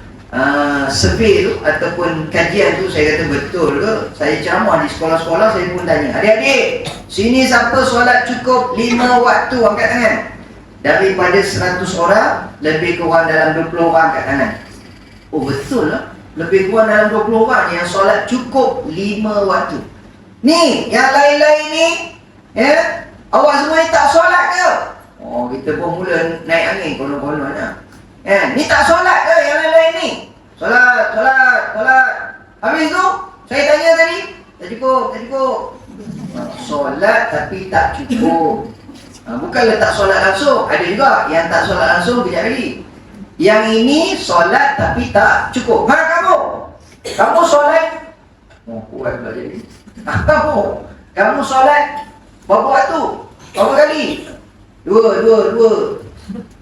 survey tu ataupun kajian tu, saya kata betul ke? Saya ceramah di sekolah-sekolah, saya pun tanya, adik-adik, sini siapa solat cukup 5 waktu? Angkat tangan. Daripada 100 orang, lebih kurang dalam 20 orang angkat tangan. Oh betul lah, lebih kurang dalam 20 orang yang solat cukup 5 waktu. Ni, yang lain-lain ni, ya, awak semua ni tak solat ke? Oh, kita pun mula naik angin konon-konon lah. Ni tak solat ke yang lain-lain ni? Solat. Habis tu, saya tanya tadi, tak cukup. Solat tapi tak cukup. Bukanlah tak solat langsung. Ada juga yang tak solat langsung kejap lagi. Yang ini solat tapi tak cukup. Kamu solat. Oh, kuat pula jadi. Kamu solat berapa waktu? Berapa kali? Dua.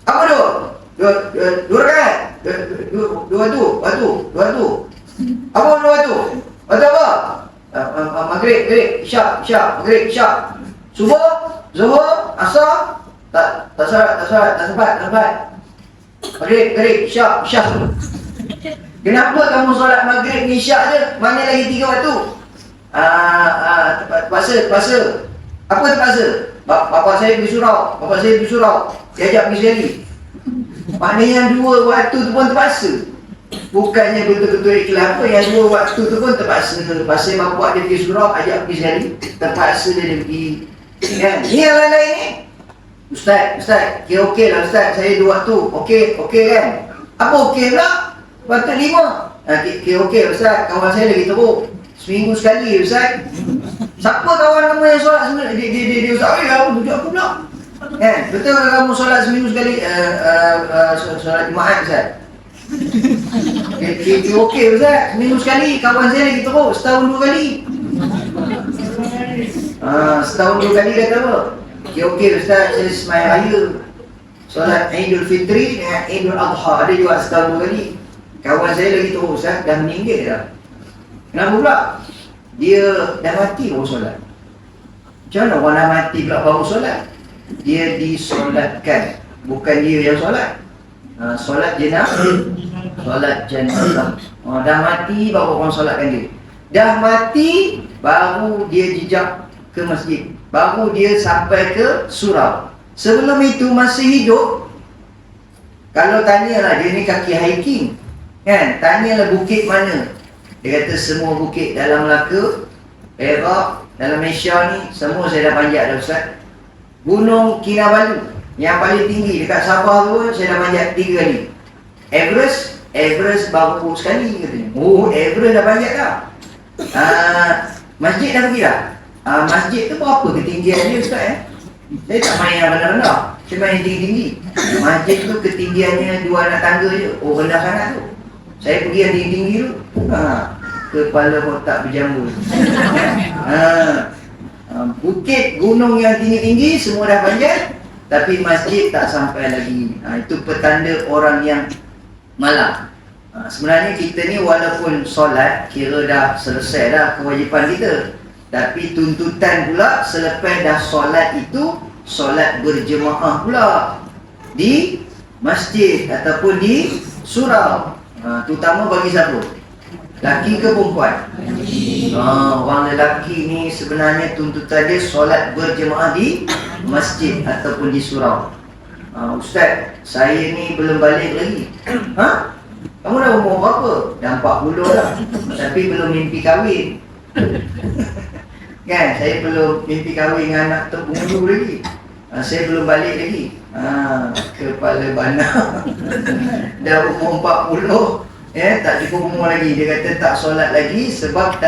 Apa dua? Dua rakaat. Dua tu. Apa dua tu? Waktu apa? Maghrib, isyak, maghrib, isyak. Subuh, zuhur, asar. Tak sempat. Maghrib, isyak. Kenapa kamu solat maghrib ni isyak je? Mana lagi 3 waktu? Terpaksa. Apa terpaksa? Bapa saya pergi surau. Dia ajak pergi sekali. Maknanya 2 waktu tu pun terpaksa. Bukannya betul-betul ikhlas apa, yang 2 waktu tu pun terpaksa. Pasal bapak dia pergi surau, ajak pergi sekali. Terpaksa dia pergi. Ni yang lain-lain ni. Ustaz, kira okey lah Ustaz, saya 2 waktu. Okey kan? Apa okey pula? Waktu 5. Kira okey Ustaz, kawan saya lagi teruk. Seminggu sekali Ustaz. Siapa kawan kamu yang solat sebenarnya? Dia Ustaz, aku tunjuk aku pula. Betul ke kamu solat seminggu sekali? Solat Jumaat Ustaz. Okey Ustaz, seminggu sekali. Kawan saya lagi teruk, setahun 2 kali. Setahun 2 kali kata apa? Okey Ustaz, saya sembahyang raya. Solat Idul Fitri dengan Idul Adha ada juga setahun 2 kali. Kawan saya lagi teruk Ustaz, dah meninggal dah. Kenapa pula? Dia dah mati baru solat. Macam mana orang dah mati pula baru solat? Dia disolatkan, bukan dia yang solat. Solat jenazah. Dah mati baru orang solatkan dia. Dah mati baru dia jejak ke masjid, baru dia sampai ke surau. Sebelum itu masih hidup. Kalau tanyalah dia ni kaki hiking, kan? Tanyalah bukit mana. Dia kata semua bukit dalam Melaka, Perak, dalam Malaysia ni semua saya dah panjat dah Ustaz. Gunung Kinabalu yang paling tinggi dekat Sabah tu saya dah panjat 3 kali. Everest baru sekali katanya. Oh, Everest dah panjat dah. Masjid dah pergi dah. Masjid tu berapa ketinggian dia Ustaz? Saya tak main yang rendah-rendah, saya main tinggi-tinggi. Masjid tu ketinggiannya 2 anak tangga je. Oh, rendah sangat tu. Saya pergi yang tinggi-tinggi tu, kepala otak berjambul. Bukit, gunung yang tinggi-tinggi semua dah panjat, tapi masjid tak sampai lagi. Itu petanda orang yang malam. Sebenarnya kita ni walaupun solat, kira dah selesai dah kewajipan kita, tapi tuntutan pula selepas dah solat itu, solat berjemaah pula di masjid ataupun di surau. Terutama bagi siapa? Laki ke perempuan? Orang lelaki ni sebenarnya tuntutan dia solat berjemaah di masjid ataupun di surau. Ustaz, saya ni belum balik lagi. Kamu dah umur berapa? Dah 40 dah. Tapi belum mimpi kahwin. Kan, saya belum mimpi kahwin dengan anak terbungsu lagi. Saya belum balik lagi. Kepala bana. Dah umur 40. Tak cukup umur lagi. Dia kata tak solat lagi sebab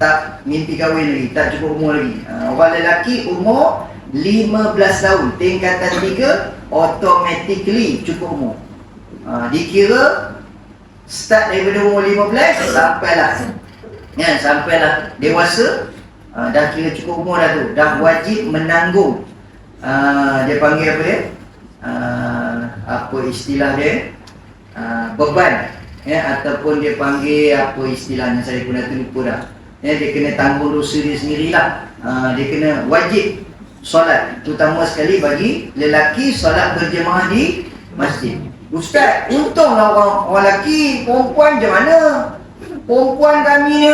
tak mimpi kahwin lagi. Tak cukup umur lagi. Orang lelaki umur 15 tahun. Tingkatan 3 automatically cukup umur. Dikira start daripada umur 15 sampailah dewasa. Dah kira cukup umur dah tu. Dah wajib menanggung. Dia panggil apa dia? Apa istilah dia? Beban. Ataupun dia panggil apa istilahnya, saya pun dah terlupa dah. Dia kena tanggung dosa dia sendirilah. Dia kena wajib solat, terutama sekali bagi lelaki, solat berjemaah di masjid. Ustaz, untunglah orang lelaki, perempuan macam mana? Perempuan kami ni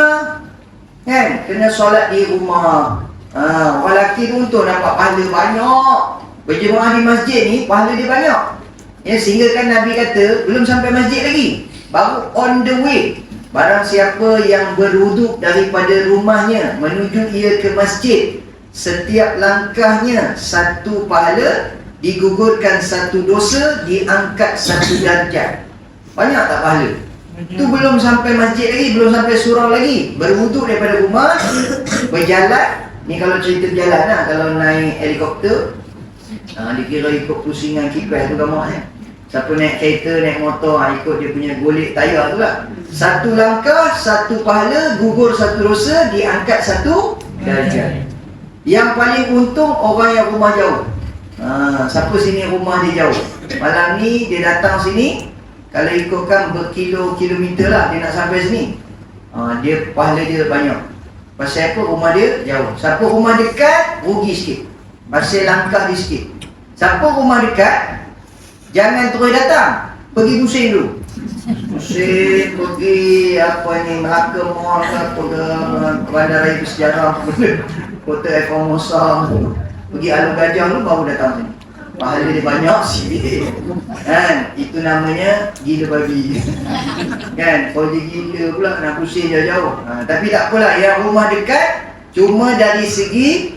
kan kena solat di rumah. Orang lelaki tu untung dapat pahala banyak. Berjemaah di masjid ni pahala dia banyak. Sehingga kan Nabi kata belum sampai masjid lagi, baru on the way. Barang siapa yang berwuduk daripada rumahnya menuju ia ke masjid, setiap langkahnya satu pahala, digugurkan satu dosa, diangkat satu darjat. Banyak tak pahala? Itu belum sampai masjid lagi, belum sampai surau lagi. Berwuduk daripada rumah, berjalan. Ni kalau cerita berjalan lah. Kalau naik helikopter, dikira ikut pusingan kipas tu gamak. Siapa naik kereta, naik motor, ikut dia punya golek tayar tu lah. Satu langkah, satu pahala, gugur satu dosa, diangkat satu darjat. Yang paling untung orang yang rumah jauh. Siapa sini rumah dia jauh, malam ni dia datang sini, kalau ikutkan berkilo-kilometer lah dia nak sampai sini, dia pahala dia banyak. Pasal apa? Rumah dia jauh. Siapa rumah dekat, rugi sikit, pasal langkah dia sikit. Siapa rumah dekat, jangan terus datang, pergi pusing dulu. Pusing, pergi apa ni, Melaka Mall ke, apa ke, Bandaraya Bersejarah, Kota Air Formosa, pergi Alur Gajah dulu baru datang sini. Pahala dia banyak sikit. Kan? Itu namanya gila babi. Kan? Kalau dia gila pula nak pusing jauh-jauh. Tapi tak apalah, yang rumah dekat cuma dari segi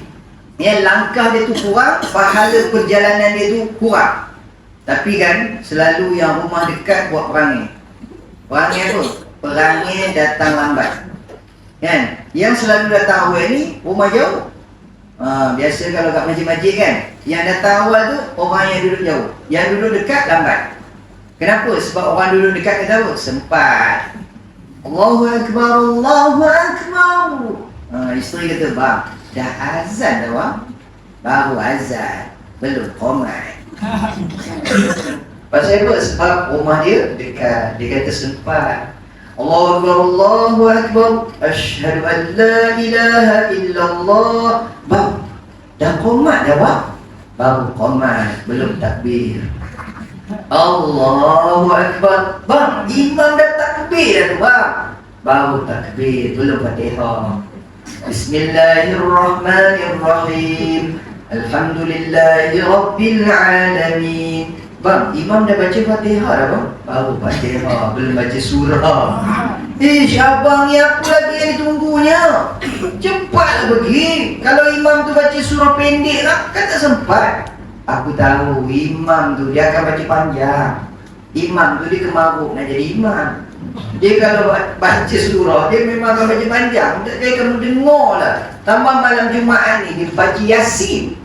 langkah dia tu kurang, pahala perjalanan dia tu kurang. Tapi kan selalu yang rumah dekat buat perangai. Perangai apa? Perangai datang lambat. Kan? Yang selalu datang awal ni rumah jauh. Biasa kalau kat masjid-masjid kan, yang datang awal tu orang yang duduk jauh, yang duduk dekat lambat. Kenapa? Sebab orang duduk dekat kata apa? Sempat. Allahu Akbar, Allahu Akbar. Isteri kata, bang, dah azan dah bang. Baru azan, belum qomat. Pasal apa? Sebab rumah dia dekat. Dia kata sempat. Allahu Akbar, Allahu Akbar, asyhadu an la ilaha illallah. Bang, dah qomat dah bang? Baru qomat, belum takbir. Allahu Akbar. Bang, imam dah takbir dah tu bang. Baru takbir, belum Fatihah. Bismillahirrahmanirrahim. Alhamdulillahi Rabbil Alamin. Bang, imam dah baca Fatihah dah bang? Baru Fatihah, belum baca surah. Abang ni apa lagi yang ditunggunya? Cepatlah pergi. Kalau imam tu baca surah pendek lah, kan tak sempat. Aku tahu imam tu dia akan baca panjang. Imam tu dia kemaruk nak jadi imam. Dia kalau baca surah, dia memang akan baca panjang. Dia kamu dengar lah. Tambah malam Jumaat ni, dia baca Yasin.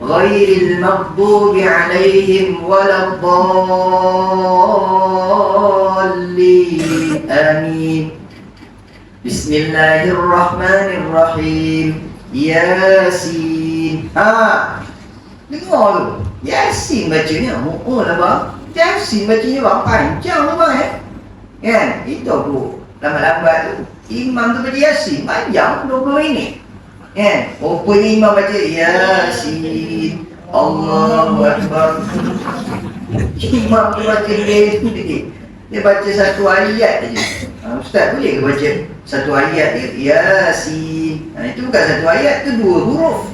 Ghairil maghdubi alaihim waladdallin. Amin. Bismillahirrahmanirrahim. Yasin. Dengar tu. Yasin bacanya. Lah bang. Yasin bacanya bang. Panjang lah bang kan? Itu aku lambat-lambat tu. Imam tu baca Yasin. Panjang 20 minit. Kan? Rupanya imam baca Yasin, Allahu Akbar. Imam tu baca dia baca satu ayat aja. Ustaz boleh ke baca satu ayat Yasin? Itu bukan satu ayat, itu 2 huruf.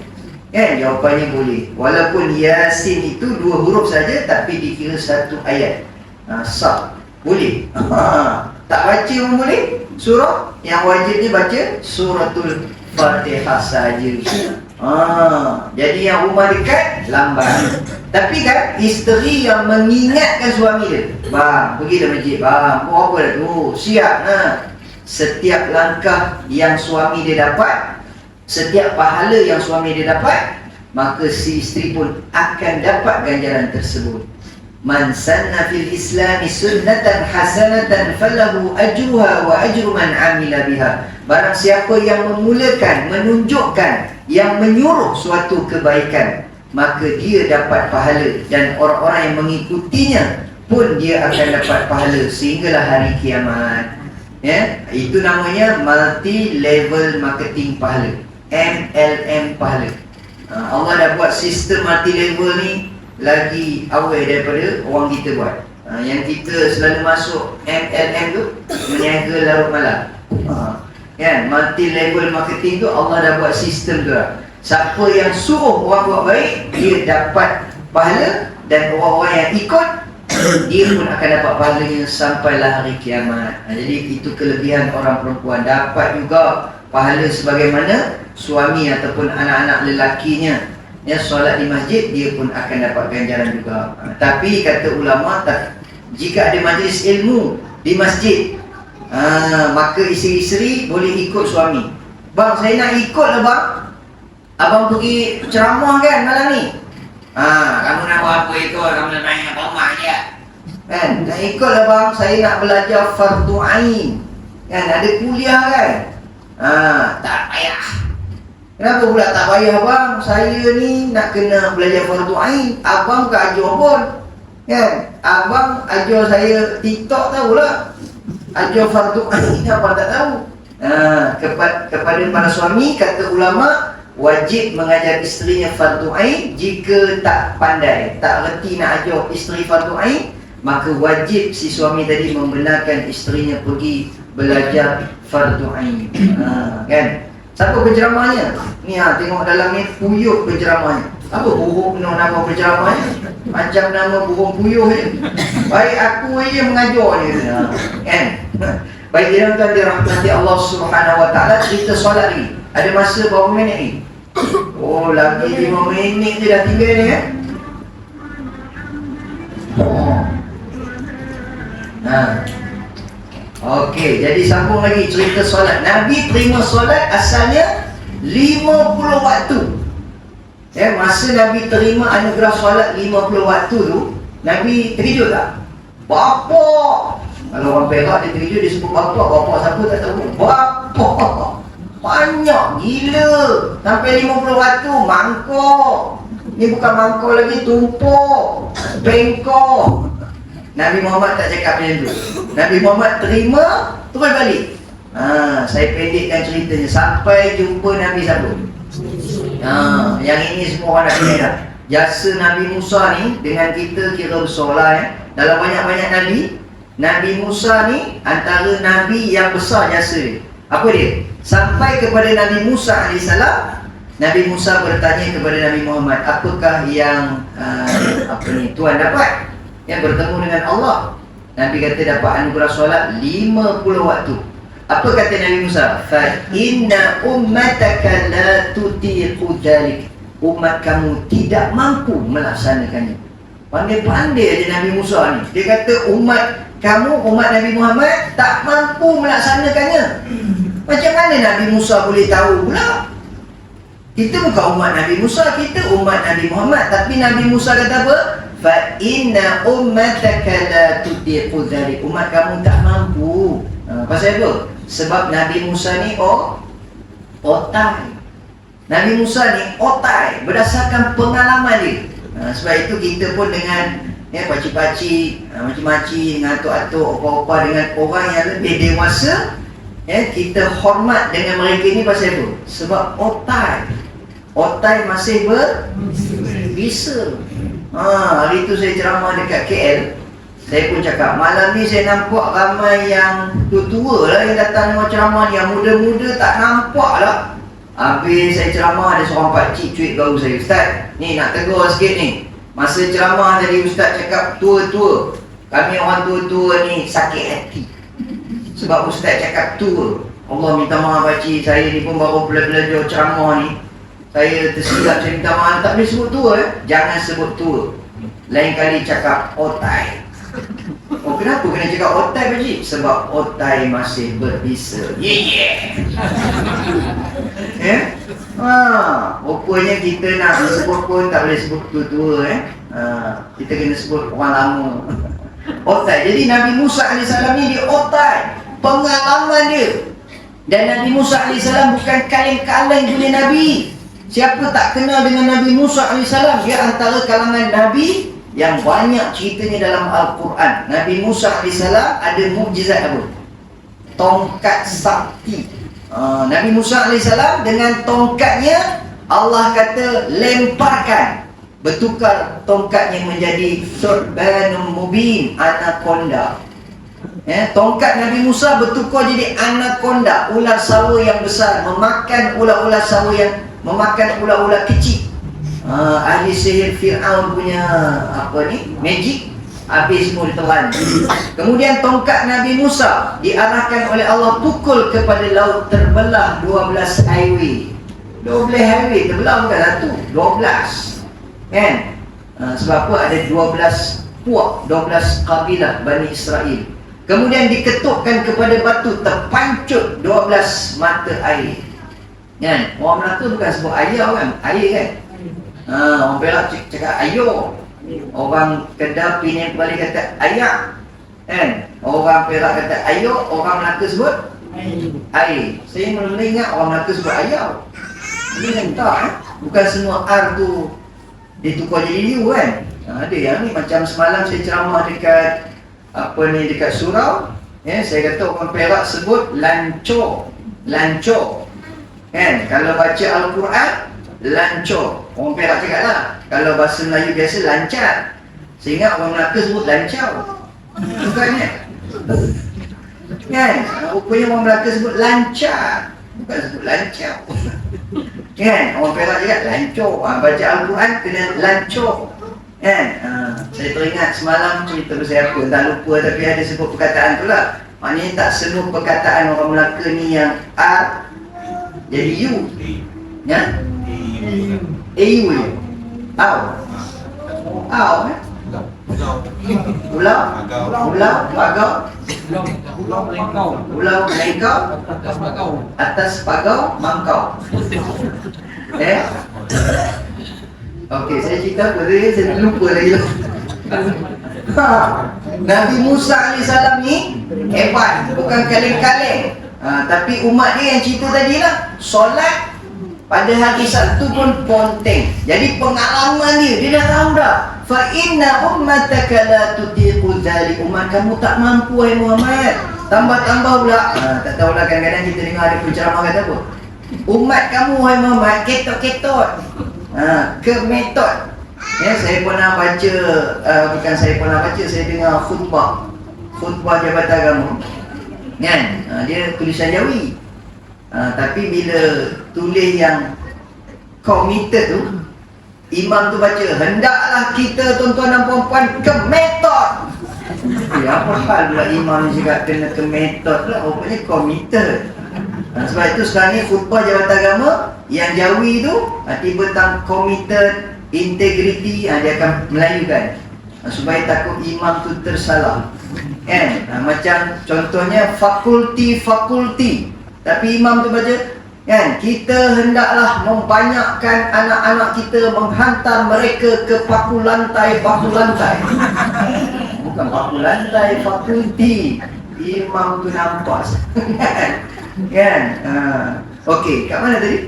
Kan? Jawapannya boleh. Walaupun Yasin itu 2 huruf saja, tapi dikira satu ayat. Sah. Boleh. Tak baca pun boleh. Surah yang wajibnya baca suratul Fatihah saja. Jadi yang rumah dekat lambat. Tapi kan isteri yang mengingatkan suami dia, bang, pergi ke masjid, bang, buat apa dah tu, siap Setiap langkah yang suami dia dapat, setiap pahala yang suami dia dapat, maka si isteri pun akan dapat ganjaran tersebut. Man sanna fil islami sunnatan hasanatan falahu ajruha wa ajru man amila biha. Barang siapa yang memulakan, menunjukkan, yang menyuruh suatu kebaikan, maka dia dapat pahala, dan orang-orang yang mengikutinya pun dia akan dapat pahala sehinggalah hari kiamat. Itu namanya multi level marketing pahala, MLM pahala. Allah dah buat sistem multi level ni lagi awal daripada orang kita buat. Yang kita selalu masuk MLM tu, meniaga larut malam. Kan, multi level marketing tu Allah dah buat sistem tu lah. Siapa yang suruh orang buat baik, dia dapat pahala, dan orang-orang yang ikut, dia pun akan dapat pahalanya sampailah hari kiamat. Jadi itu kelebihan orang perempuan, dapat juga pahala sebagaimana suami ataupun anak-anak lelakinya solat di masjid, dia pun akan dapat ganjaran juga. Tapi kata ulama, jika ada majlis ilmu di masjid, maka isteri-isteri boleh ikut suami. Bang, saya nak ikut lah bang, abang pergi ceramah kan malam ni. Kamu nak buat apa ikut? Kamu nak tanya apa rumah je kan? Nak ikut lah bang, saya nak belajar fardu ain kan, ada kuliah kan. Tak payah. Kenapa pula tak payah bang? Saya ni nak kena belajar fardu ain. Abang bukan ajar pun kan? Abang ajar saya TikTok tahulah, ajar fardu ain abang tak tahu. Kepada para suami, kata ulama, wajib mengajar isterinya fardu ain. Jika tak pandai, tak reti nak ajar isteri fardu ain, maka wajib si suami tadi membenarkan isterinya pergi belajar fardu ain. Kan? Siapa penceramahnya? Ni tengok dalam ni, Puyuh penceramahnya. Apa burung nama penceramahnya? Macam nama burung puyuh je. Baik aku je mengajar ni kan? Baik tuan-tuan dirahmati Allah Subhanahu Wa Taala, cerita solat ni ada masa berapa minit ni? Oh, lagi 5 minit je dah tinggal ni kan? Okey, jadi sambung lagi cerita solat. Nabi terima solat asalnya 50 waktu. Masa Nabi terima anugerah solat 50 waktu tu, Nabi terkejut tak? Bapak! Kalau orang Perak dia terkejut, dia sebut bapak. Bapak siapa tak tahu. Bapak! Banyak gila. Sampai 50 waktu. Mangkok. Ni bukan mangkok lagi, tumpuk, bengkok. Nabi Muhammad tak cakap macam tu. Nabi Muhammad terima, terus balik. Saya pendekkan ceritanya sampai jumpa Nabi siapa? Yang ini semua orang nak kena dah. Jasa Nabi Musa ni dengan kita kira besar lah. Dalam banyak-banyak Nabi, Nabi Musa ni antara Nabi yang besar jasa dia. Apa dia? Sampai kepada Nabi Musa AS, Nabi Musa bertanya kepada Nabi Muhammad, apakah yang Tuhan dapat? Yang bertemu dengan Allah. Nabi kata dapat anugerah solat 50 waktu. Apa kata Nabi Musa? Fa inna ummataka la tutiqu dzalik. Umat kamu tidak mampu melaksanakannya. Pandai-pandai aja Nabi Musa ni. Dia kata umat kamu, umat Nabi Muhammad tak mampu melaksanakannya. Macam mana Nabi Musa boleh tahu pula? Kita bukan umat Nabi Musa, kita umat Nabi Muhammad. Tapi Nabi Musa kata apa? Fa inna ummataka la tutiqu dzalik. Umat kamu tak mampu. Pasal apa? Sebab Nabi Musa ni otai. Nabi Musa ni otai berdasarkan pengalaman dia. Sebab itu kita pun dengan pakcik-pakcik, makcik-makcik, dengan atuk-atuk, opa-opa, dengan orang yang lebih dewasa, kita hormat dengan mereka ni pasal apa? Sebab otai masih berbisa. Hari tu saya ceramah dekat KL. Saya pun cakap, malam ni saya nampak ramai yang tua-tua lah yang datang dengan ceramah ni. Yang muda-muda tak nampak lah. Habis saya ceramah, ada seorang pakcik cuit baru saya, Ustaz, ni nak tegur sikit ni. Masa ceramah tadi Ustaz cakap tua-tua, kami orang tua-tua ni sakit hati sebab Ustaz cakap tua. Allah minta maaf pakcik, saya ni pun baru belajar ceramah ni. Saya tersilap, saya minta maaf, tak boleh sebut tua Jangan sebut tua. Lain kali cakap otai. Oh, kenapa kena cakap otai, Pakcik? Sebab otai masih berbisa. Rupanya kita nak sebut pun tak boleh sebut tua-tua kita kena sebut orang lama. Otai. Jadi Nabi Musa AS ni dia otai. Pengalaman dia. Dan Nabi Musa AS bukan kaleng-kaleng punya Nabi. Siapa tak kenal dengan Nabi Musa AS? Dia antara kalangan Nabi yang banyak ceritanya dalam Al-Quran. Nabi Musa AS ada mukjizat apa? Tongkat sakti. Nabi Musa AS dengan tongkatnya Allah kata lemparkan. Bertukar tongkatnya menjadi Thurbanum Mubin, anaconda. Tongkat Nabi Musa bertukar jadi anaconda, ular sawa yang besar, memakan ular-ular sawa yang memakan ular-ular kecil. Ahli sihir Fir'aun punya magic habis semua ditelan. Kemudian tongkat Nabi Musa diarahkan oleh Allah pukul kepada laut, terbelah 12 highway. 12 highway terbelah bukan satu, 12. Kan? Sebab apa? Ada 12 puak, 12 kabilah Bani Israel. Kemudian diketukkan kepada batu, terpancut 12 mata air. Kan? Orang Melaka bukan sebut air kan? Air kan? Orang Perak cakap ayo. Orang Kedah, Penang, Bali kata ayak. Kan? Orang Perak kata ayo, orang Melaka sebut air. Saya mula ingat orang Melaka sebut ayau. Ini kan tak bukan semua R tu ditukar jadi U kan? Ada yang ni macam semalam saya ceramah dekat dekat surau. Saya kata orang Perak sebut lancor. Lancor. Kan? Kalau baca Al-Quran lancor. Orang Perak cakap lah. Kalau bahasa Melayu biasa lancar. Sehingga orang Melaka sebut lancau. Bukannya? Kan? Rupanya orang Melaka sebut lancar. Bukan sebut lancau. Kan? Orang Perak cakap lancor. Baca Al-Quran kena lancor. Kan? Saya teringat semalam cerita pasal apa. Tak lupa tapi ada sebut perkataan tu lah. Maknanya tak semua perkataan orang Melaka ni yang R jadi U. Ya? AU je. Au. Au Pulau Pagau. Pulau Lengkau. Atas Pagau Mangkau. Okey, saya cerita apa tadi? Saya lupa lagi. Nabi Musa AS ni hebat, bukan kaleng-kaleng. Tapi umat dia yang cerita tadi lah, solat pada hari Sabtu pun ponteng. Jadi pengalaman dia dah tahu dah. Fa inna ummataka la tutiqu dzalik. Umat kamu tak mampu wahai Muhammad. Tambah-tambah pula. Tak tahulah kadang-kadang kita dengar ada penceramah kata apa. Umat kamu wahai Muhammad ketot-ketot. Kemetot. Saya pernah baca, bukan saya pernah baca, saya dengar khutbah Jabatan Agama. Kan? Dia tulisan Jawi. Tapi bila tulis yang committed tu, imam tu baca, hendaklah kita tuan-tuan dan puan-puan kemetot. Apa hal pula imam ni cakap kena kemetot lah, rupanya committed. Sebab itu sekarang ni khutbah Jabatan Agama yang Jawi tu tiba tentang committed, integrity, dia akan melayukan supaya takut imam tu tersalah. Kan? Macam contohnya fakulti. Tapi imam tu baca, kan, kita hendaklah membanyakkan anak-anak kita, menghantar mereka ke paku lantai. Bukan paku lantai, fakulti. Imam tu nampak. Kan? Okey, kat mana tadi?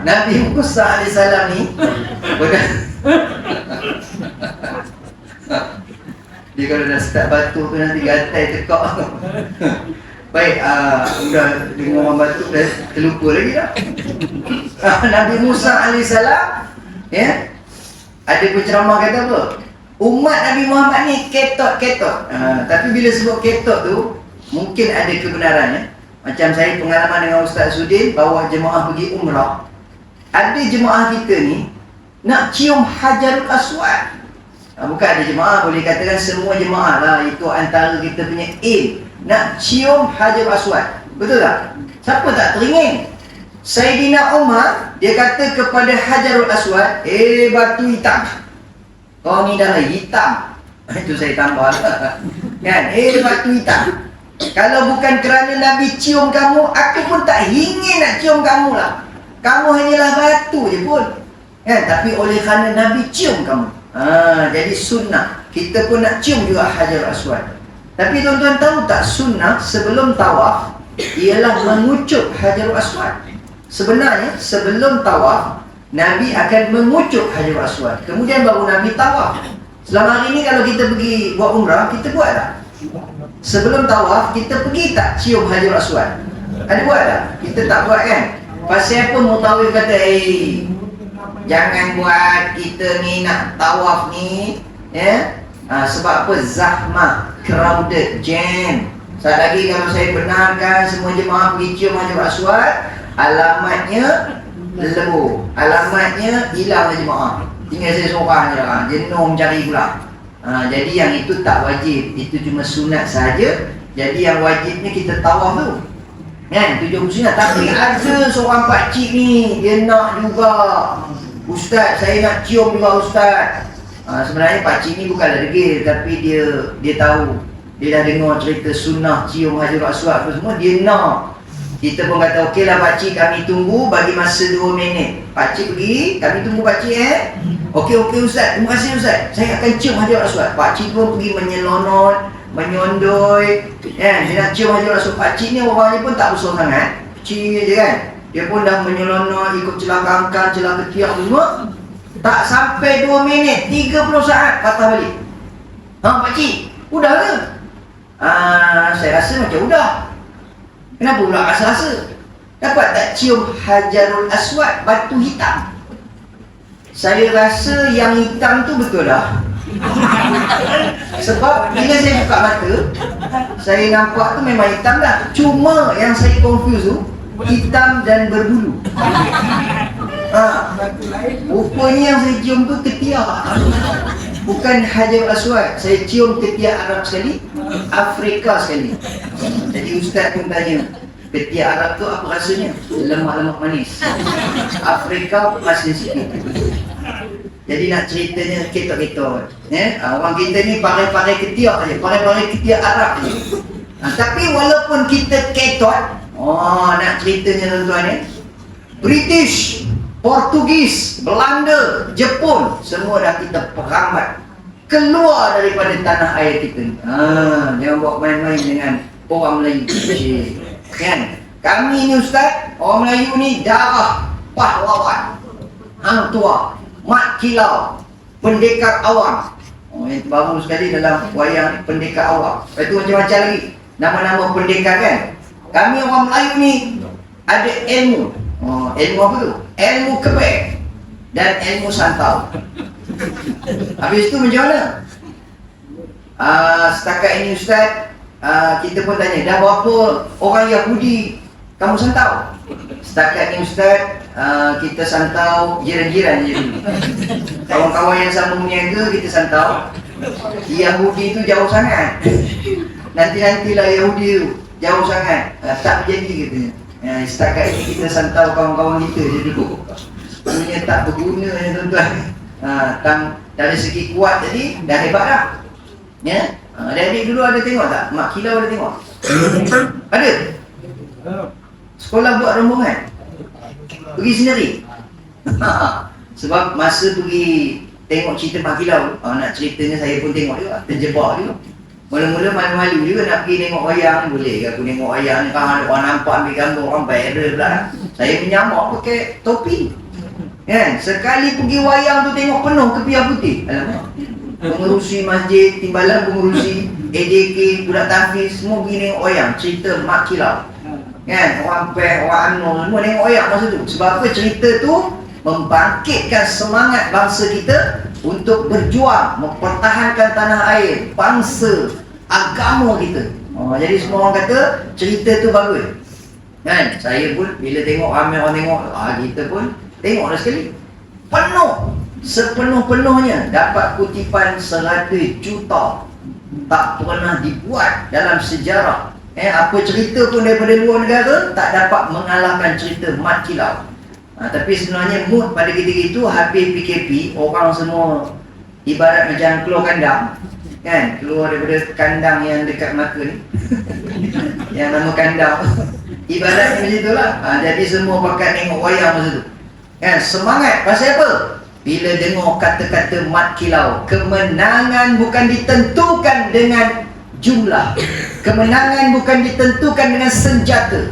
Nabi Musa AS ni dia kalau dah start batu tu nanti gatai tekak. Baik, udah dengar orang batuk dah terlupa lagi dah. Nabi Musa AS ada penceramah kata apa? Umat Nabi Muhammad ni ketot. Tapi bila sebut ketot tu mungkin ada kebenarannya. Macam saya pengalaman dengan Ustaz Sudin bawa jemaah pergi umrah. Ada jemaah kita ni nak cium Hajarul Aswad. Bukan ada jemaah, boleh katakan semua jemaah lah. Itu antara kita punya aim, nak cium Hajarul Aswad. Betul tak? Siapa tak teringin? Sayyidina Umar, dia kata kepada Hajarul Aswad, batu hitam, kau ni dah hitam. Itu saya tambah lah. Kan? Batu hitam, kalau bukan kerana Nabi cium kamu, aku pun tak ingin nak cium kamu lah. Kamu hanyalah batu je pun. Kan? Tapi oleh kerana Nabi cium kamu, jadi sunnah kita pun nak cium juga Hajarul Aswad. Tapi tuan-tuan tahu tak, sunnah sebelum tawaf ialah mengucup Hajarul Aswad. Sebenarnya sebelum tawaf, Nabi akan mengucup Hajarul Aswad, kemudian baru Nabi tawaf. Selama hari ni kalau kita pergi buat umrah, kita buat tak? Sebelum tawaf, kita pergi tak cium Hajarul Aswad? Ada buat tak? Kita tak buat kan? Pasal apa Mutawif kata, jangan buat, kita ni nak tawaf ni, sebab apa? Zahmah, crowded, jam. Saat lagi kalau saya benarkan semua jemaah pergi cium Hajarul Aswad, alamatnya lembu, alamatnya hilang jemaah, tinggal saya seorang je lah, jenuh mencari pula. Jadi yang itu tak wajib, itu cuma sunat saja. Jadi yang wajibnya kita tawaf tu, kan, tujuh sunat. Tapi ada seorang pakcik ni, dia nak juga, Ustaz, saya nak cium juga Ustaz. Sebenarnya pakcik ni bukanlah degil, tapi dia tahu, dia dah dengar cerita sunnah cium Hajarul Aswad tu semua, dia nak. Kita pun kata, okeylah pakcik, kami tunggu, bagi masa 2 minit. Pakcik pergi, kami tunggu pakcik Okey Ustaz, terima kasih Ustaz, saya akan cium Hajarul Aswad. Pakcik pun pergi menyelonot, menyondoi, dia nak cium Hajarul Aswad. Pakcik ni orangnya pun tak besar sangat, kecil je kan. Dia pun dah menyelonot, ikut celah kangkang, celah ketiak semua. Tak sampai 2 minit, 30 saat patah balik. Pakcik, udah ke? Saya rasa macam udah. Kenapa pula rasa-rasa? Dapat tak cium Hajarul Aswad, batu hitam? Saya rasa yang hitam tu betul dah. Sebab bila saya buka mata, saya nampak tu memang hitam dah. Cuma yang saya confuse tu, hitam dan berbulu. Rupanya yang saya cium tu ketiak. Bukan Hajarul Aswad, saya cium ketiak Arab sekali, Afrika sekali. Jadi Ustaz pun tanya, ketiak Arab tu apa rasanya? Lemak-lemak manis. Afrika masin sikit. Jadi nak ceritanya ketok-ketok, orang kita ni pakai ketiak je, pakai ketiak Arab je. Tapi walaupun kita ketot, nak ceritanya tuan-tuan, British, Portugis, Belanda, Jepun, semua dah kita perambat keluar daripada tanah air kita ni. Jangan buat main-main dengan orang Melayu. Kan? Kami ni Ustaz, orang Melayu ni darah pahlawan, hang tua, mat kilau, pendekar awam. Yang baru sekali dalam wayang pendekar awam. Itu macam-macam lagi nama-nama pendekar kan. Kami orang Melayu ni ada ilmu. Ilmu apa tu? Ilmu kebek dan ilmu santau. Habis tu macam mana? Setakat ini Ustaz, kita pun tanya, dah berapa orang Yahudi kamu santau? Setakat ni Ustaz, kita santau jiran-jiran je dulu. Kawan-kawan yang sama berniaga kita santau. Yahudi tu jauh sangat. Nanti-nantilah Yahudi tu jauh sangat, tak berjadi katanya. Setakat ini kita santau kawan-kawan kita je dulu. Sebenarnya tak berguna ya tuan-tuan. Dari segi kuat tadi dah hebat dah. Adik-adik dulu ada tengok tak? Mak Kilau ada tengok? Ada? Sekolah buat rombongan? Pergi sendiri? Sebab masa pergi tengok cerita Mak Kilau, nak ceritanya saya pun tengok juga, terjebak juga. Mula-mula malu-malu juga nak pergi tengok wayang. Boleh ke aku tengok wayang ni, kan ada orang nampak ambil gambar orang viral pula. Saya menyamak pakai topi, kan? Sekali pergi wayang tu tengok penuh kepiah putih. Alamak, pengerusi masjid, timbalan pengerusi, ADK, budak tahfiz, semua pergi tengok wayang cerita Mak Kilau, kan? Orang Pek, orang Anwar, semua tengok wayang masa tu. Sebab apa? Cerita tu membangkitkan semangat bangsa kita untuk berjuang, mempertahankan tanah air, bangsa, agama kita. Jadi semua orang kata cerita tu bagus, kan? Saya pun bila tengok ramai orang tengok, kita pun tengok dah sekali. Penuh, sepenuh-penuhnya dapat kutipan 100 juta. Tak pernah dibuat dalam sejarah Apa cerita pun daripada luar negara tak dapat mengalahkan cerita mat kilau. Tapi sebenarnya mood pada ketika itu habis PKP, orang semua ibarat macam keluar kandang, kan? Keluar daripada kandang yang dekat Melaka ni yang nama kandang ibaratnya macam itulah. Jadi semua pakat tengok wayang masa tu, kan? Semangat pasal apa? Bila dengar kata-kata mat kilau, kemenangan bukan ditentukan dengan jumlah, kemenangan bukan ditentukan dengan senjata,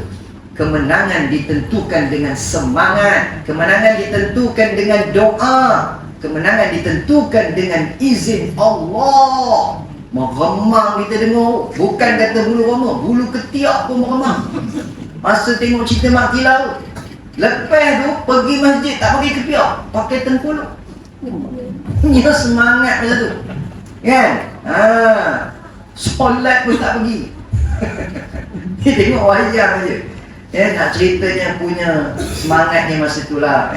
kemenangan ditentukan dengan semangat, kemenangan ditentukan dengan doa, kemenangan ditentukan dengan izin Allah. Meremang kita dengar, bukan kata bulu roma, bulu ketiak pun meremang masa tengok cerita mak kilau. Lepas tu pergi masjid tak pakai kepiak, pakai tengkuluk. Dia semangat masa tu, kan? Solat pun tak pergi. Dia tengok wayang aja. Nak ceritanya punya semangat ni masa tu lah.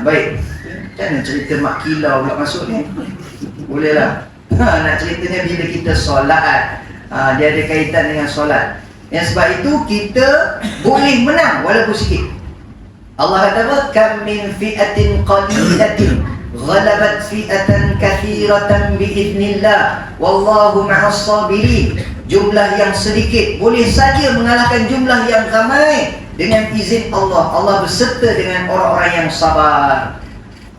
Baik, macam mana cerita mak kilau pula masuk ni? Boleh lah. Nak ceritanya bila kita solat, dia ada kaitan dengan solat. Sebab itu kita boleh menang walaupun sikit. Allah kata apa? Kam min fi'atin qalilatin ghalabat fi'atan kathiratan bi'idnillah wallahu ma'as sabirin. Jumlah yang sedikit boleh saja mengalahkan jumlah yang ramai dengan izin Allah. Allah berserta dengan orang-orang yang sabar.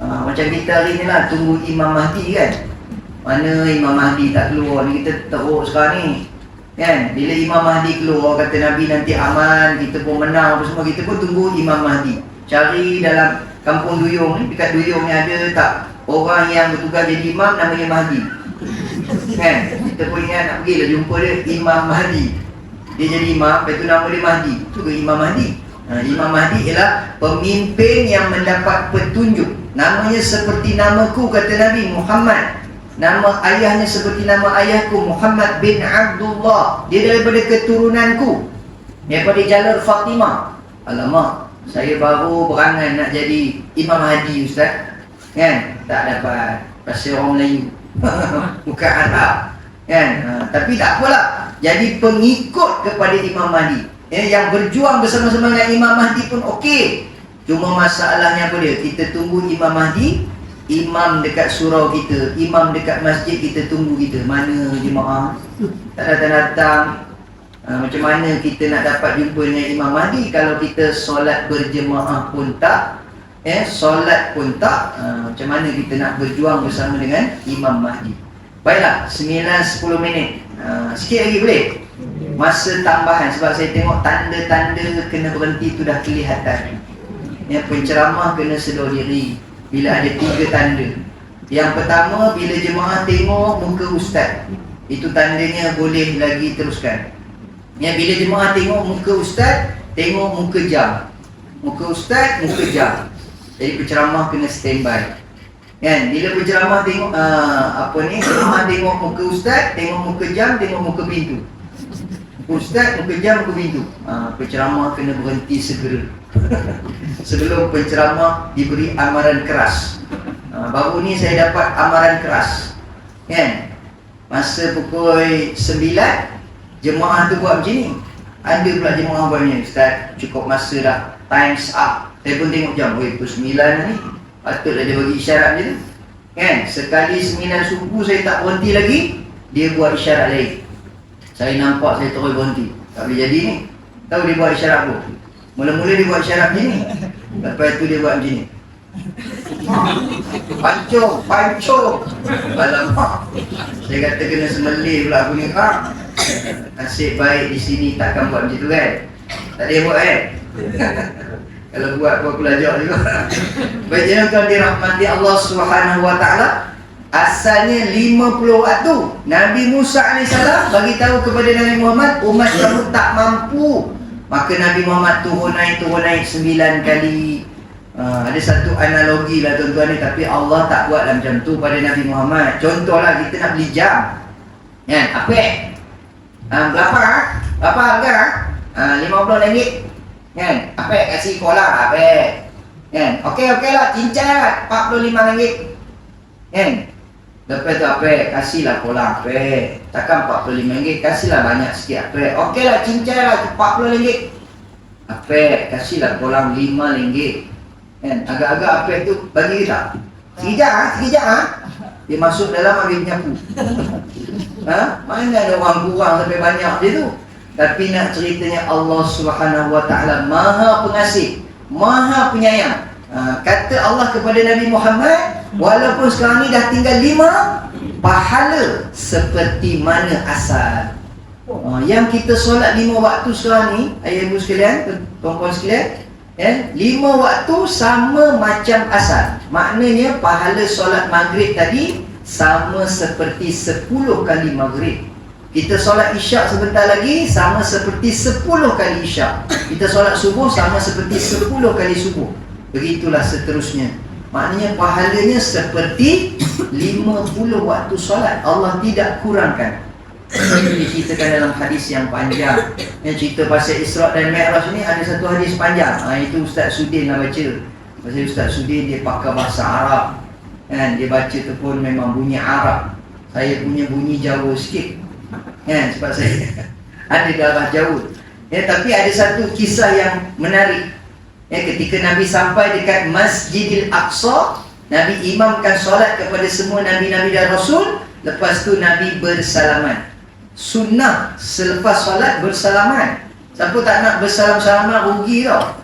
Macam kita hari ni lah, tunggu Imam Mahdi, kan? Mana Imam Mahdi tak keluar ni, kita teruk sekarang ni, kan? Bila Imam Mahdi keluar, kata Nabi nanti aman, kita pun menang apa semua, kita pun tunggu Imam Mahdi. Cari dalam kampung Duyung ni, dekat Duyung ni ada tak orang yang bertugas jadi imam namanya Mahdi, kan? Kita pun ingat nak pergi lah jumpa dia, Imam Mahdi. Dia jadi imam, lepas tu nama dia Mahdi, tu ke Imam Mahdi. Imam Mahdi ialah pemimpin yang mendapat petunjuk. Namanya seperti namaku, kata Nabi Muhammad. Nama ayahnya seperti nama ayahku, Muhammad bin Abdullah. Dia daripada keturunanku, daripada jalur Fatimah. Alamak, saya baru berangan nak jadi Imam Mahdi, Ustaz, kan? Tak dapat, pasal orang Melayu bukan Arab, kan? Tapi tak apalah, jadi pengikut kepada Imam Mahdi. Yang berjuang bersama-sama dengan Imam Mahdi pun okey. Cuma masalahnya apa dia? Kita tunggu Imam Mahdi, imam dekat surau kita, imam dekat masjid kita tunggu kita. Mana jemaah? Tak datang-datang. Macam mana kita nak dapat jumpa dengan Imam Mahdi kalau kita solat berjemaah pun tak, solat pun tak, macam mana kita nak berjuang bersama dengan Imam Mahdi? Baiklah, 9-10 minit, sikit lagi boleh? Masa tambahan, sebab saya tengok tanda-tanda kena berhenti tu dah kelihatan. Penceramah kena sedar diri bila ada 3 tanda. Yang pertama, bila jemaah tengok muka ustaz, itu tandanya boleh lagi teruskan. Bila jemaah tengok muka ustaz, tengok muka jam. Muka ustaz, muka jam. Jadi penceramah kena standby, kan? Bila penceramah tengok jemaah tengok muka ustaz, tengok muka jam, tengok muka pintu. Ustaz, muka jam, muka pintu. Penceramah kena berhenti segera sebelum penceramah diberi amaran keras. Baru ni saya dapat amaran keras, kan? Masa pukul 9 jemaah tu buat macam ni. Ada pula jemaah buat macam ni, Ustaz, cukup masa dah, time's up. Saya pun tengok jam, pukul 9 ni, patutlah dia bagi isyarat macam tu, kan? Sekali 9 subuh saya tak berhenti lagi, dia buat isyarat lain. Saya nampak saya terus berhenti, tak boleh jadi ni. Tahu dia buat isyarat apa? Mula-mula dia buat isyarat macam ni, lepas tu dia buat macam ni. Pancung. Alamak, saya kata kena semelih pula aku ni. Nasib baik di sini takkan buat macam tu, kan? Tak ada yang buat, kan? Kalau buat aku lajak juga. Baik, jangan tuan dirahmati Allah Subhanahu Wa Taala. Asalnya 50 waktu. Nabi Musa AS bagi tahu kepada Nabi Muhammad, umat kamu tak mampu. Maka Nabi Muhammad turun naik 9 kali. Ada satu analogi lah tuan-tuan ni, tapi Allah tak buat macam tu pada Nabi Muhammad. Contohlah kita nak beli jam, kan? Apa? Berapa harga? RM50, kan? Apa kasih kola? Apa? Kan? Okey lah, cincang lah RM45, kan? Lepas tu apa? Kasihlah kolang apa? Takkan RM45, kasihlah banyak sikit apa? Okeylah, cincai lah RM40. Apa? Kasihlah kolang RM5. Kan? Agak-agak apa tu bagi kita. Sekejap dia masuk dalam ambil nyapu. Mana ada orang kurang sampai banyak dia tu. Tapi nak ceritanya Allah Subhanahu Wa Taala Maha Pengasih, Maha Penyayang. Kata Allah kepada Nabi Muhammad, walaupun sekarang ni dah tinggal 5 pahala seperti mana asal. Yang kita solat 5 waktu sekarang ni, ayah ibu sekalian, tuan-tuan sekalian, 5 waktu sama macam asal. Maknanya pahala solat maghrib tadi sama seperti 10 kali maghrib. Kita solat isyak sebentar lagi sama seperti 10 kali isyak. Kita solat subuh sama seperti 10 kali subuh. Begitulah seterusnya. Maknanya pahalanya seperti 50 waktu solat. Allah tidak kurangkan. Ini diceritakan dalam hadis yang panjang. Yang cerita pasal Isra' dan Mi'raj ni ada satu hadis panjang. Itu Ustaz Sudin lah baca. Pasal Ustaz Sudin dia pakar bahasa Arab. Kan? Dia baca tu pun memang bunyi Arab. Saya punya bunyi Jawa sikit. Sebab saya ada darah Jawa. Tapi ada satu kisah yang menarik. Ketika Nabi sampai dekat Masjidil Aqsa, Nabi imamkan solat kepada semua Nabi-Nabi dan Rasul. Lepas tu Nabi bersalaman. Sunnah selepas solat bersalaman. Siapa tak nak bersalam-salaman rugi tau.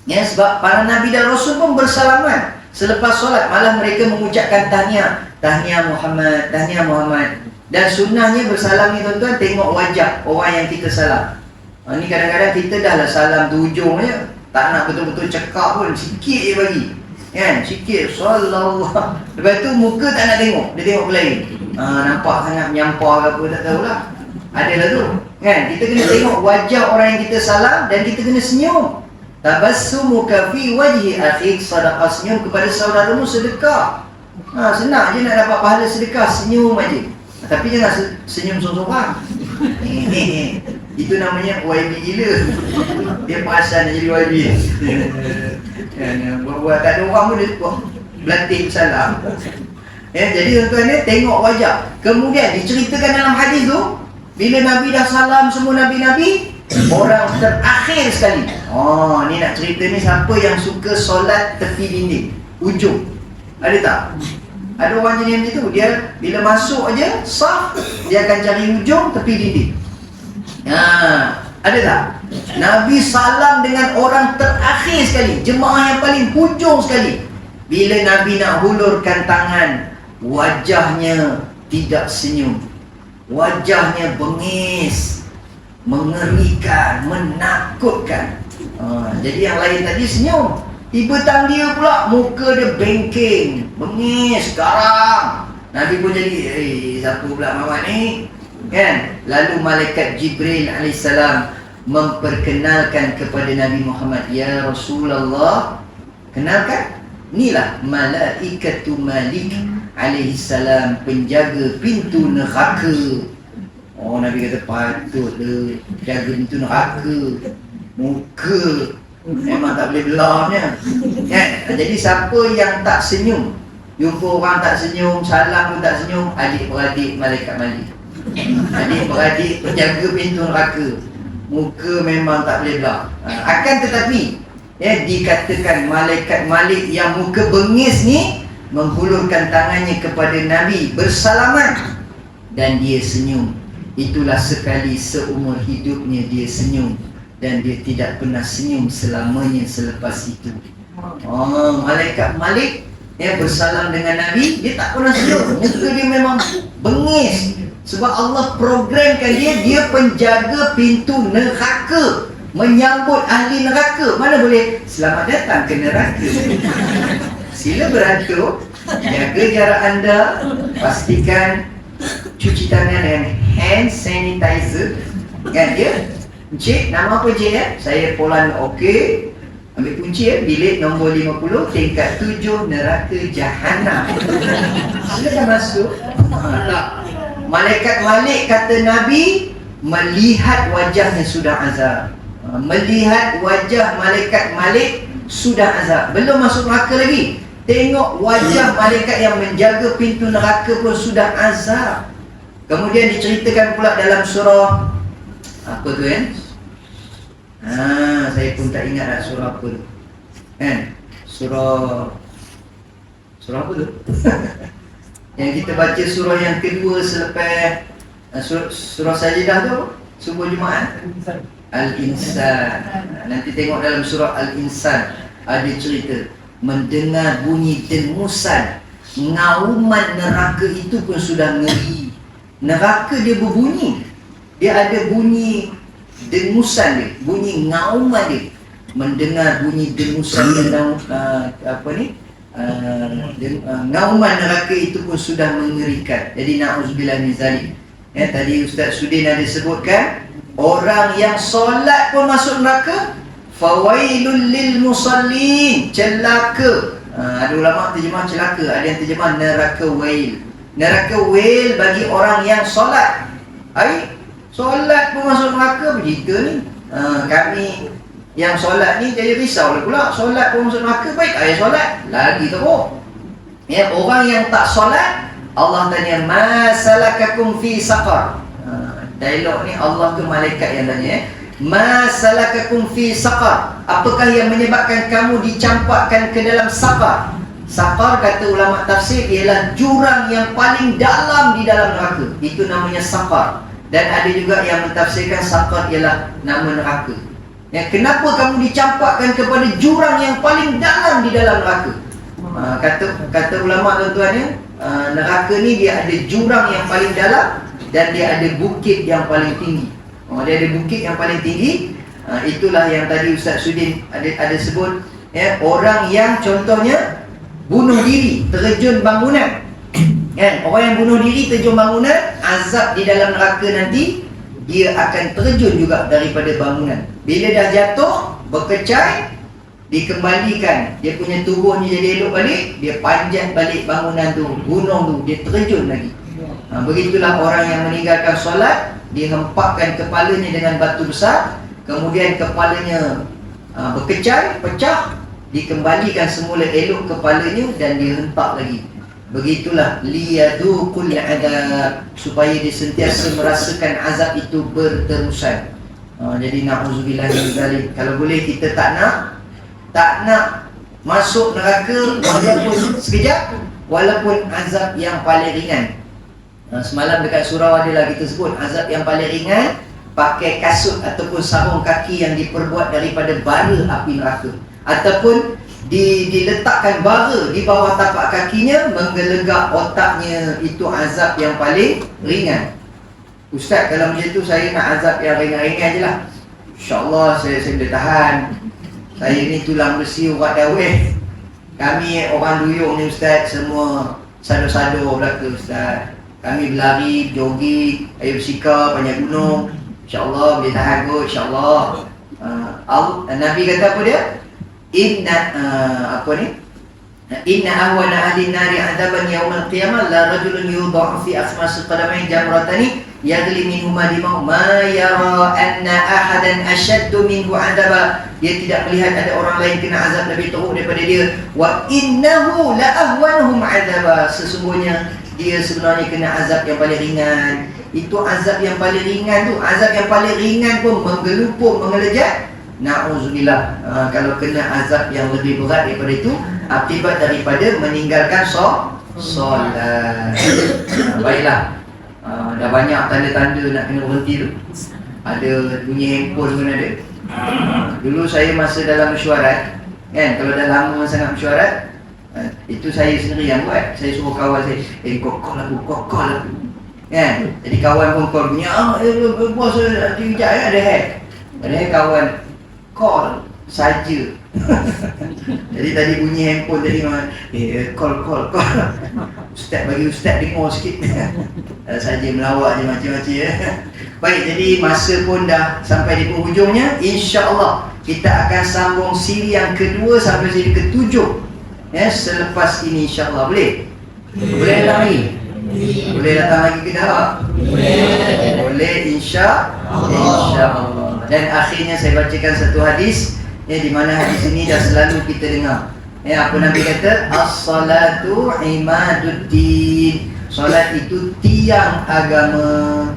Sebab para Nabi dan Rasul pun bersalaman selepas solat. Malah mereka mengucapkan tahniah. Tahniah Muhammad, tahniah Muhammad. Dan sunnahnya bersalam ni tuan-tuan, tengok wajah orang yang kita salam. Ni kadang-kadang kita dah lah salam tu ujung je. Tak nak betul-betul cakap pun, sikit je bagi. Sikit. Sallallahu. Lepas tu muka tak nak tengok, dia tengok ke lain. Nampak sangat menyampah ke apa, tak tahulah. Adalah tu. Kita kena tengok wajah orang yang kita salam dan kita kena senyum. Tabassumuka fi wajhi akhik, sadaqah, senyum kepada saudaramu sedekah. Senang je nak dapat pahala sedekah, senyum aja. Tapi jangan senyum sorang-sorang. Itu namanya YB gila. Dia perasan nak jadi YB. Buat tak ada orang pun dia belantik salam. Jadi tuan-tuan ni tengok wajah. Kemudian diceritakan dalam hadis tu, bila Nabi dah salam semua Nabi-Nabi, orang terakhir sekali. Ni nak cerita ni siapa yang suka solat tepi dinding, ujung. Ada tak? Ada orang jenis macam tu. Dia bila masuk aja saf, dia akan cari ujung tepi dinding. Ada tak? Nabi salam dengan orang terakhir sekali, jemaah yang paling hujung sekali. Bila Nabi nak hulurkan tangan, wajahnya tidak senyum. Wajahnya bengis, mengerikan, menakutkan. Jadi yang lain tadi senyum, tiba tang dia pula muka dia bengking, bengis, garang. Nabi pun jadi, siapa pula Muhammad ni? Lalu malaikat Jibril alaihissalam memperkenalkan kepada Nabi Muhammad, ya Rasulullah, kenalkan, inilah malaikatu Malik alaihissalam, penjaga pintu neraka. Nabi kata patutlah jaga pintu neraka. Muka memang tak boleh belahnya. Jadi siapa yang tak senyum, jumpa orang tak senyum, salam pun tak senyum, adik-beradik malaikat Malik, adik-beradik penjaga pintu neraka. Muka memang tak boleh belah. Akan tetapi dikatakan malaikat Malik yang muka bengis ni menghulurkan tangannya kepada Nabi, bersalaman, dan dia senyum. Itulah sekali seumur hidupnya dia senyum, dan dia tidak pernah senyum selamanya selepas itu. Malaikat Malik bersalam dengan Nabi, dia tak pernah senyum. Muka dia memang bengis. Sebab Allah programkan dia penjaga pintu neraka, menyambut ahli neraka. Mana boleh selamat datang ke neraka. Sila beratur, jaga jarak anda, pastikan cuci tangan dengan hand sanitizer. Dia Encik, nama apa Encik Saya Polan, okey. Ambil kunci bilik nombor 50, tingkat 7, neraka Jahanam. Silakan masuk. Malaikat Malik, kata Nabi, melihat wajahnya sudah azab. Melihat wajah malaikat Malik sudah azab. Belum masuk neraka lagi. tengok wajah malaikat yang menjaga pintu neraka pun sudah azab. Kemudian diceritakan pula dalam surah apa tu kan? Saya pun tak ingat dah surah apa tu. Kan? Surah apa tu? Yang kita baca surah yang kedua selepas surah Sajdah tu, subuh Jumaat. Al-Insan. Nanti tengok dalam surah Al-Insan ada cerita mendengar bunyi dengusan, ngauman neraka itu pun sudah ngeri. Neraka dia berbunyi, dia ada bunyi dengusan dia, bunyi ngauman dia. Mendengar bunyi dengusan dan ngauman neraka itu pun sudah mengerikan. Jadi na'udzubillah min zalik. Tadi Ustaz Sudin ada sebutkan orang yang solat pun masuk neraka. Fawailul lil musallin, celaka. Ada ulama terjemah celaka, ada yang terjemah neraka wail. Neraka wail bagi orang yang solat. Solat pun masuk neraka, berjika ni. Kami yang solat ni jadi risau pula. Solat pun masuk neraka, baik ayah solat lagi teruk. Orang yang tak solat, Allah tanya, ma salakakum fi saqar. Dialog ni Allah ke malaikat yang tanya, ma salakakum fi saqar. Apakah yang menyebabkan kamu dicampakkan ke dalam saqar? Saqar kata ulama tafsir ialah jurang yang paling dalam di dalam neraka. Itu namanya saqar. Dan ada juga yang mentafsirkan saqar ialah nama neraka. Kenapa kamu dicampakkan kepada jurang yang paling dalam di dalam neraka? Kata ulama tuan-tuan, neraka ni dia ada jurang yang paling dalam dan dia ada bukit yang paling tinggi. Dia ada bukit yang paling tinggi. Itulah yang tadi Ustaz Sudin ada sebut, orang yang contohnya bunuh diri, terjun bangunan. Orang yang bunuh diri, terjun bangunan, azab di dalam neraka nanti dia akan terjun juga daripada bangunan. Bila dah jatuh, berkecai, dikembalikan, dia punya tubuhnya jadi elok balik, dia panjat balik bangunan tu, gunung tu, dia terjun lagi. Begitulah orang yang meninggalkan solat, dihempakkan kepalanya dengan batu besar, kemudian kepalanya berkecai, pecah, dikembalikan semula elok kepalanya dan dihentak lagi. Begitulah liyadukul adab, supaya dia sentiasa merasakan azab itu berterusan. Jadi na'udzubillah min zalik. Kalau boleh kita tak nak masuk neraka walaupun sekejap, walaupun azab yang paling ringan. Semalam dekat surau adalah kita sebut azab yang paling ringan, pakai kasut ataupun sarung kaki yang diperbuat daripada bara api neraka, ataupun diletakkan bara di bawah tapak kakinya, menggelegak otaknya. Itu azab yang paling ringan. Ustaz, kalau macam tu saya nak azab yang ringan-ringan je lah. InsyaAllah saya boleh tahan. Saya ni tulang besi urat dawet. Kami orang duyung ni Ustaz, semua sado-sado belaka Ustaz. Kami berlari, jogging, air bersika, panjat gunung. InsyaAllah boleh tahan kot, insyaAllah. Nabi kata apa dia? Inna ahwana ahli nari adaban yawmal qiyamah la rajulun yudha'u fi akhmas qadamai jamratani yagli minhuma dimau ma yara anna ahadan ashaddu minhu adaba. Dia tidak melihat ada orang lain kena azab lebih teruk daripada dia. Wa innahu la ahwanuhum adaba. Sesungguhnya dia sebenarnya kena azab yang paling ringan. Itu azab yang paling ringan tu. Azab yang paling ringan pun menggelupur, mengelejat. Na'udzubillah. Kalau kena azab yang lebih berat daripada itu, akibat daripada meninggalkan solat. Baiklah. Dah banyak tanda-tanda nak kena berhenti tu. Ada bunyi handphone pun ada. Dulu saya masa dalam mesyuarat, kan, kalau dah lama sangat mesyuarat, itu saya sendiri yang buat. Saya suruh kawan saya, kau call aku, kan. Jadi kawan pun call punya, bos kejap ada hack. Padahal kawan call saja. Jadi tadi bunyi handphone tadi, call. Ustaz, bagi Ustaz dengar sikit. Saja melawak je macam-macam ya. Baik, jadi masa pun dah sampai di penghujungnya. InsyaAllah kita akan sambung siri yang kedua sampai siri ketujuh, ya, selepas ini insyaAllah. Boleh? Boleh datang lagi? Boleh datang lagi ke tak? Boleh, insyaAllah. Dan akhirnya saya bacakan satu hadis, ya, di mana hadis ini dah selalu kita dengar. Ya, apa Nabi kata? As-salatu imaduddin. Solat itu tiang agama.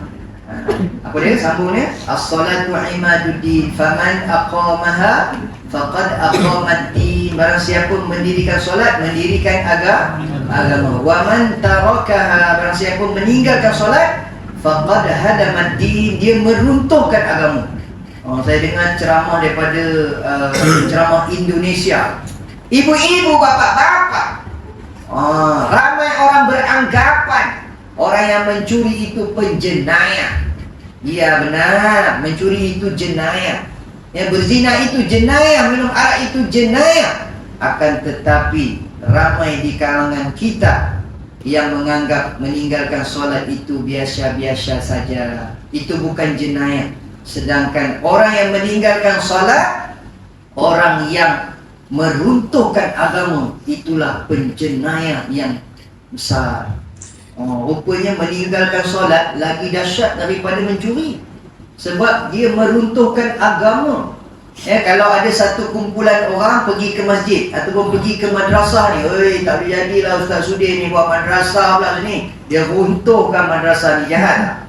Apa dia? Sambung dia. As-salatu imaduddin. Faman aqamaha faqad aqamad-din. Barang siapa mendirikan solat, mendirikan agama. Wa man tarakaha, barang siapa meninggalkan solat, faqad hadamad-din. Dia meruntuhkan agama. Saya dengar ceramah daripada ceramah Indonesia. Ibu-ibu, bapak-bapak, ramai orang beranggapan orang yang mencuri itu penjenayah. Ya benar, mencuri itu jenayah. Yang berzina itu jenayah, minum arak itu jenayah. Akan tetapi ramai di kalangan kita yang menganggap meninggalkan solat itu biasa-biasa saja. Itu bukan jenayah. Sedangkan orang yang meninggalkan solat, orang yang meruntuhkan agama, itulah penjenayah yang besar. Rupanya meninggalkan solat lagi dahsyat daripada mencuri, sebab dia meruntuhkan agama. Kalau ada satu kumpulan orang pergi ke masjid ataupun pergi ke madrasah ni, tak boleh jadilah Ustaz Sudin ni buat madrasah pula ni, dia runtuhkan madrasah ni, jahat.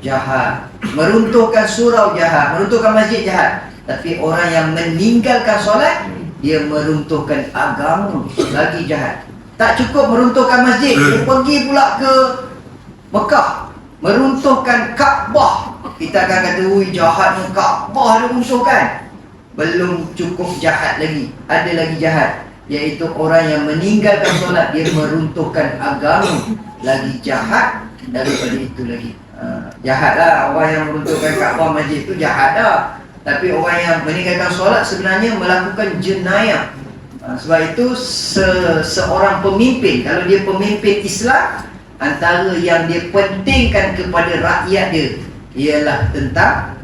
Jahat. Meruntuhkan surau jahat, meruntuhkan masjid jahat. Tapi orang yang meninggalkan solat, dia meruntuhkan agama, lagi jahat. Tak cukup meruntuhkan masjid, dia pergi pula ke Mekah, meruntuhkan Kaabah. Kita akan kata, ui jahatnya Kaabah dia runtuhkan. Belum cukup jahat lagi, ada lagi jahat, iaitu orang yang meninggalkan solat, dia meruntuhkan agama, lagi jahat daripada itu lagi. Jahatlah orang yang meruntuhkan Kaabah masjid itu, jahat dah. Tapi orang yang meninggalkan solat sebenarnya melakukan jenayah. Sebab itu seorang pemimpin, kalau dia pemimpin Islam, antara yang dia pentingkan kepada rakyat dia ialah tentang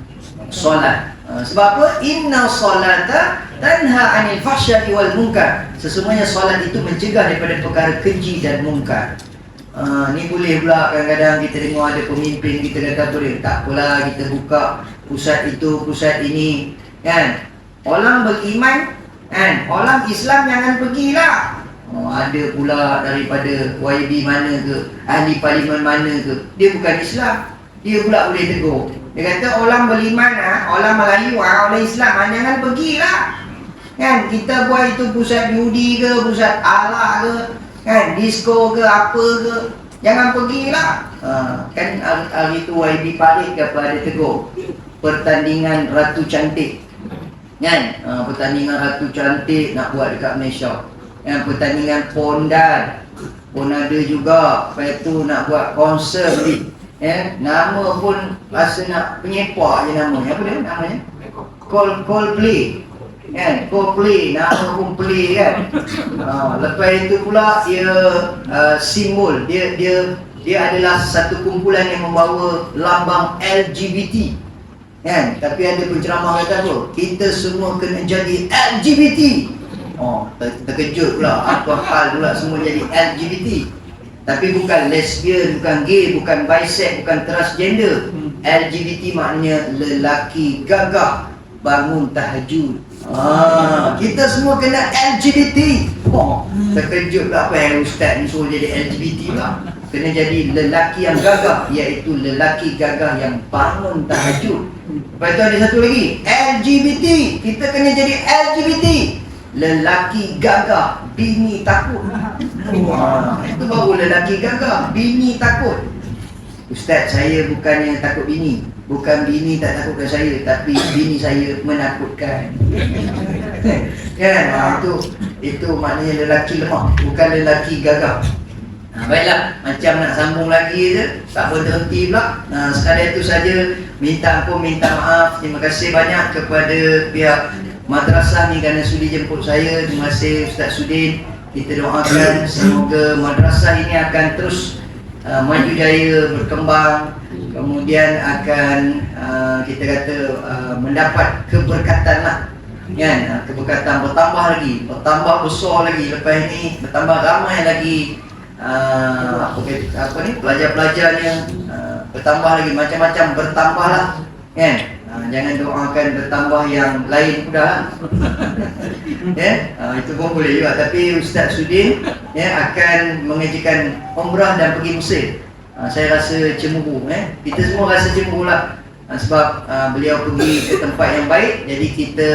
solat. Sebab apa? Inna solata tanha anil fahsya'i wal munkar. Sesungguhnya solat itu mencegah daripada perkara keji dan mungkar. Ni boleh pula kadang-kadang kita dengar ada pemimpin, kita kata boleh, tak apalah kita buka pusat itu, pusat ini, kan? Orang beriman, kan? Orang Islam jangan pergilah. Ada pula daripada YB mana ke, ahli parlimen mana ke, dia bukan Islam, dia pula boleh tegur. Dia kata orang beriman, orang Melayu, orang Islam, jangan pergilah, kan? Kita buat itu pusat judi ke, pusat arak ke, kan, disco ke, apa ke, jangan pergilah. Kan hari itu YB Parit ke apa, ada tegur pertandingan Ratu Cantik, kan? Pertandingan Ratu Cantik nak buat dekat Malaysia, kan? Pertandingan Pondan pun ada juga. Lepas tu nak buat konsert ni, nama pun rasa nak penyepak je namanya. Apa dia namanya? Coldplay, kan? Coldplay, nama pun play, kan? Lepas itu pula dia simbol dia adalah satu kumpulan yang membawa lambang LGBT, kan? Tapi ada penceramah kata apa? Kita semua kena jadi LGBT. Terkejut pula, apa hal pula semua jadi LGBT. Tapi bukan lesbian, bukan gay, bukan bisexual, bukan transgender. LGBT maknanya lelaki gagah bangun tahajud. Kita semua kena LGBT. Terkejut pula, apa yang ustaz ni suruh jadi LGBT pula? Kena jadi lelaki yang gagah, iaitu lelaki gagah yang bangun tahajud. Lepas tu ada satu lagi, LGBT. Kita kena jadi LGBT, lelaki gagah, bini takut. Itu baru lelaki gagah, bini takut. Ustaz, saya bukannya takut bini, bukan bini tak takutkan saya, tapi bini saya menakutkan. Kan? Itu maknanya lelaki lemah, bukan lelaki gagah. Baiklah, macam nak sambung lagi je, tak berhenti pula. Sekadar itu saja, minta ampun, minta maaf. Terima kasih banyak kepada pihak madrasah ni kerana sudi jemput saya. Terima kasih Ustaz Sudin. Kita doakan semoga madrasah ini akan terus maju jaya, berkembang, kemudian akan kita kata mendapat keberkatan lah, kan? Keberkatan bertambah lagi, bertambah besar lagi. Lepas ini bertambah ramai lagi apa ni, pelajar-pelajarnya, bertambah lagi, macam-macam bertambah lah, kan? Jangan doakan bertambah yang lain pula. Ya, itu pun boleh juga. Tapi Ustaz Sudin akan mengajikan umrah dan pergi Mesir. Saya rasa cemburu. Kita semua rasa cemburu lah. Sebab beliau pergi ke tempat yang baik. Jadi kita,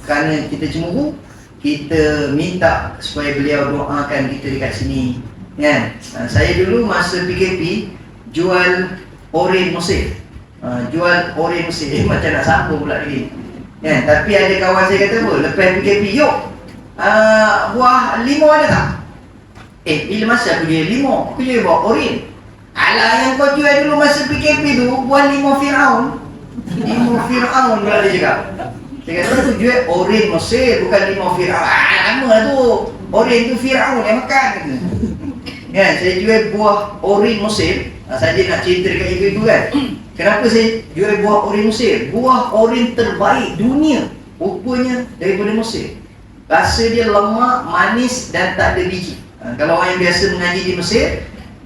kerana kita cemburu, kita minta supaya beliau doakan kita dekat sini. Kan? Saya dulu masa PKP jual oren Mesir. Jual oren Mesir. Macam nak sambung pula lagi. Tapi ada kawan saya kata apa, lepas PKP, yuk buah limau ada tak? Bila masa aku jual limau, aku jual buah oren. Alah, yang kau jual dulu masa PKP tu buah limau Fir'aun. Limau Fir'aun pula dia cakap. Saya kata aku jual oren Mesir, bukan limau Fir'aun. Lama tu, oren tu Fir'aun yang makan. Saya jual buah oren Mesir. Saya nak cerita dekat ibu-ibu kan, kenapa saya jual buah oren Mesir? Buah oren terbaik dunia rupanya daripada Mesir. Rasa dia lemak, manis dan tak ada biji. Kalau orang yang biasa mengaji di Mesir,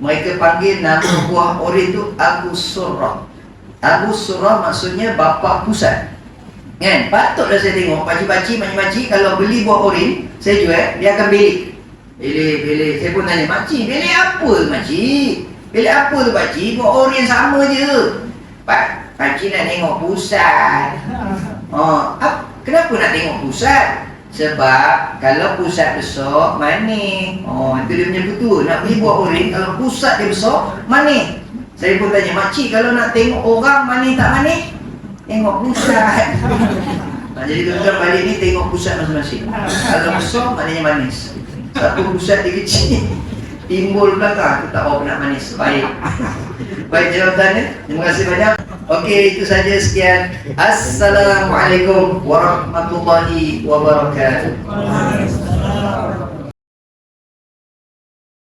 mereka panggil nama buah oren tu Abu Surrah. Abu Surrah maksudnya bapa pusat. Kan? Patutlah saya tengok pakcik-pakcik, makcik-makcik kalau beli buah oren saya jual, dia akan belik. Belik. Saya pun tanya, makcik, belik apa makcik? Belik apa tu pakcik? Buah oren sama je. Pakcik nak tengok pusat. Kenapa nak tengok pusat? Sebab kalau pusat besar, manis. Itu dia punya betul. Nak beli buah oren, kalau pusat dia besar, manis. Saya pun tanya, makcik kalau nak tengok orang manis tak manis? Tengok pusat. Jadi tuan-tuan balik ni tengok pusat masing-masing. Kalau besar, maknanya manis. Satu pusat dia kecil, timbul belakang, aku tak tahu nak manis. Baik jawapannya. Terima kasih banyak. Okey, itu saja, sekian. Assalamualaikum warahmatullahi wabarakatuh.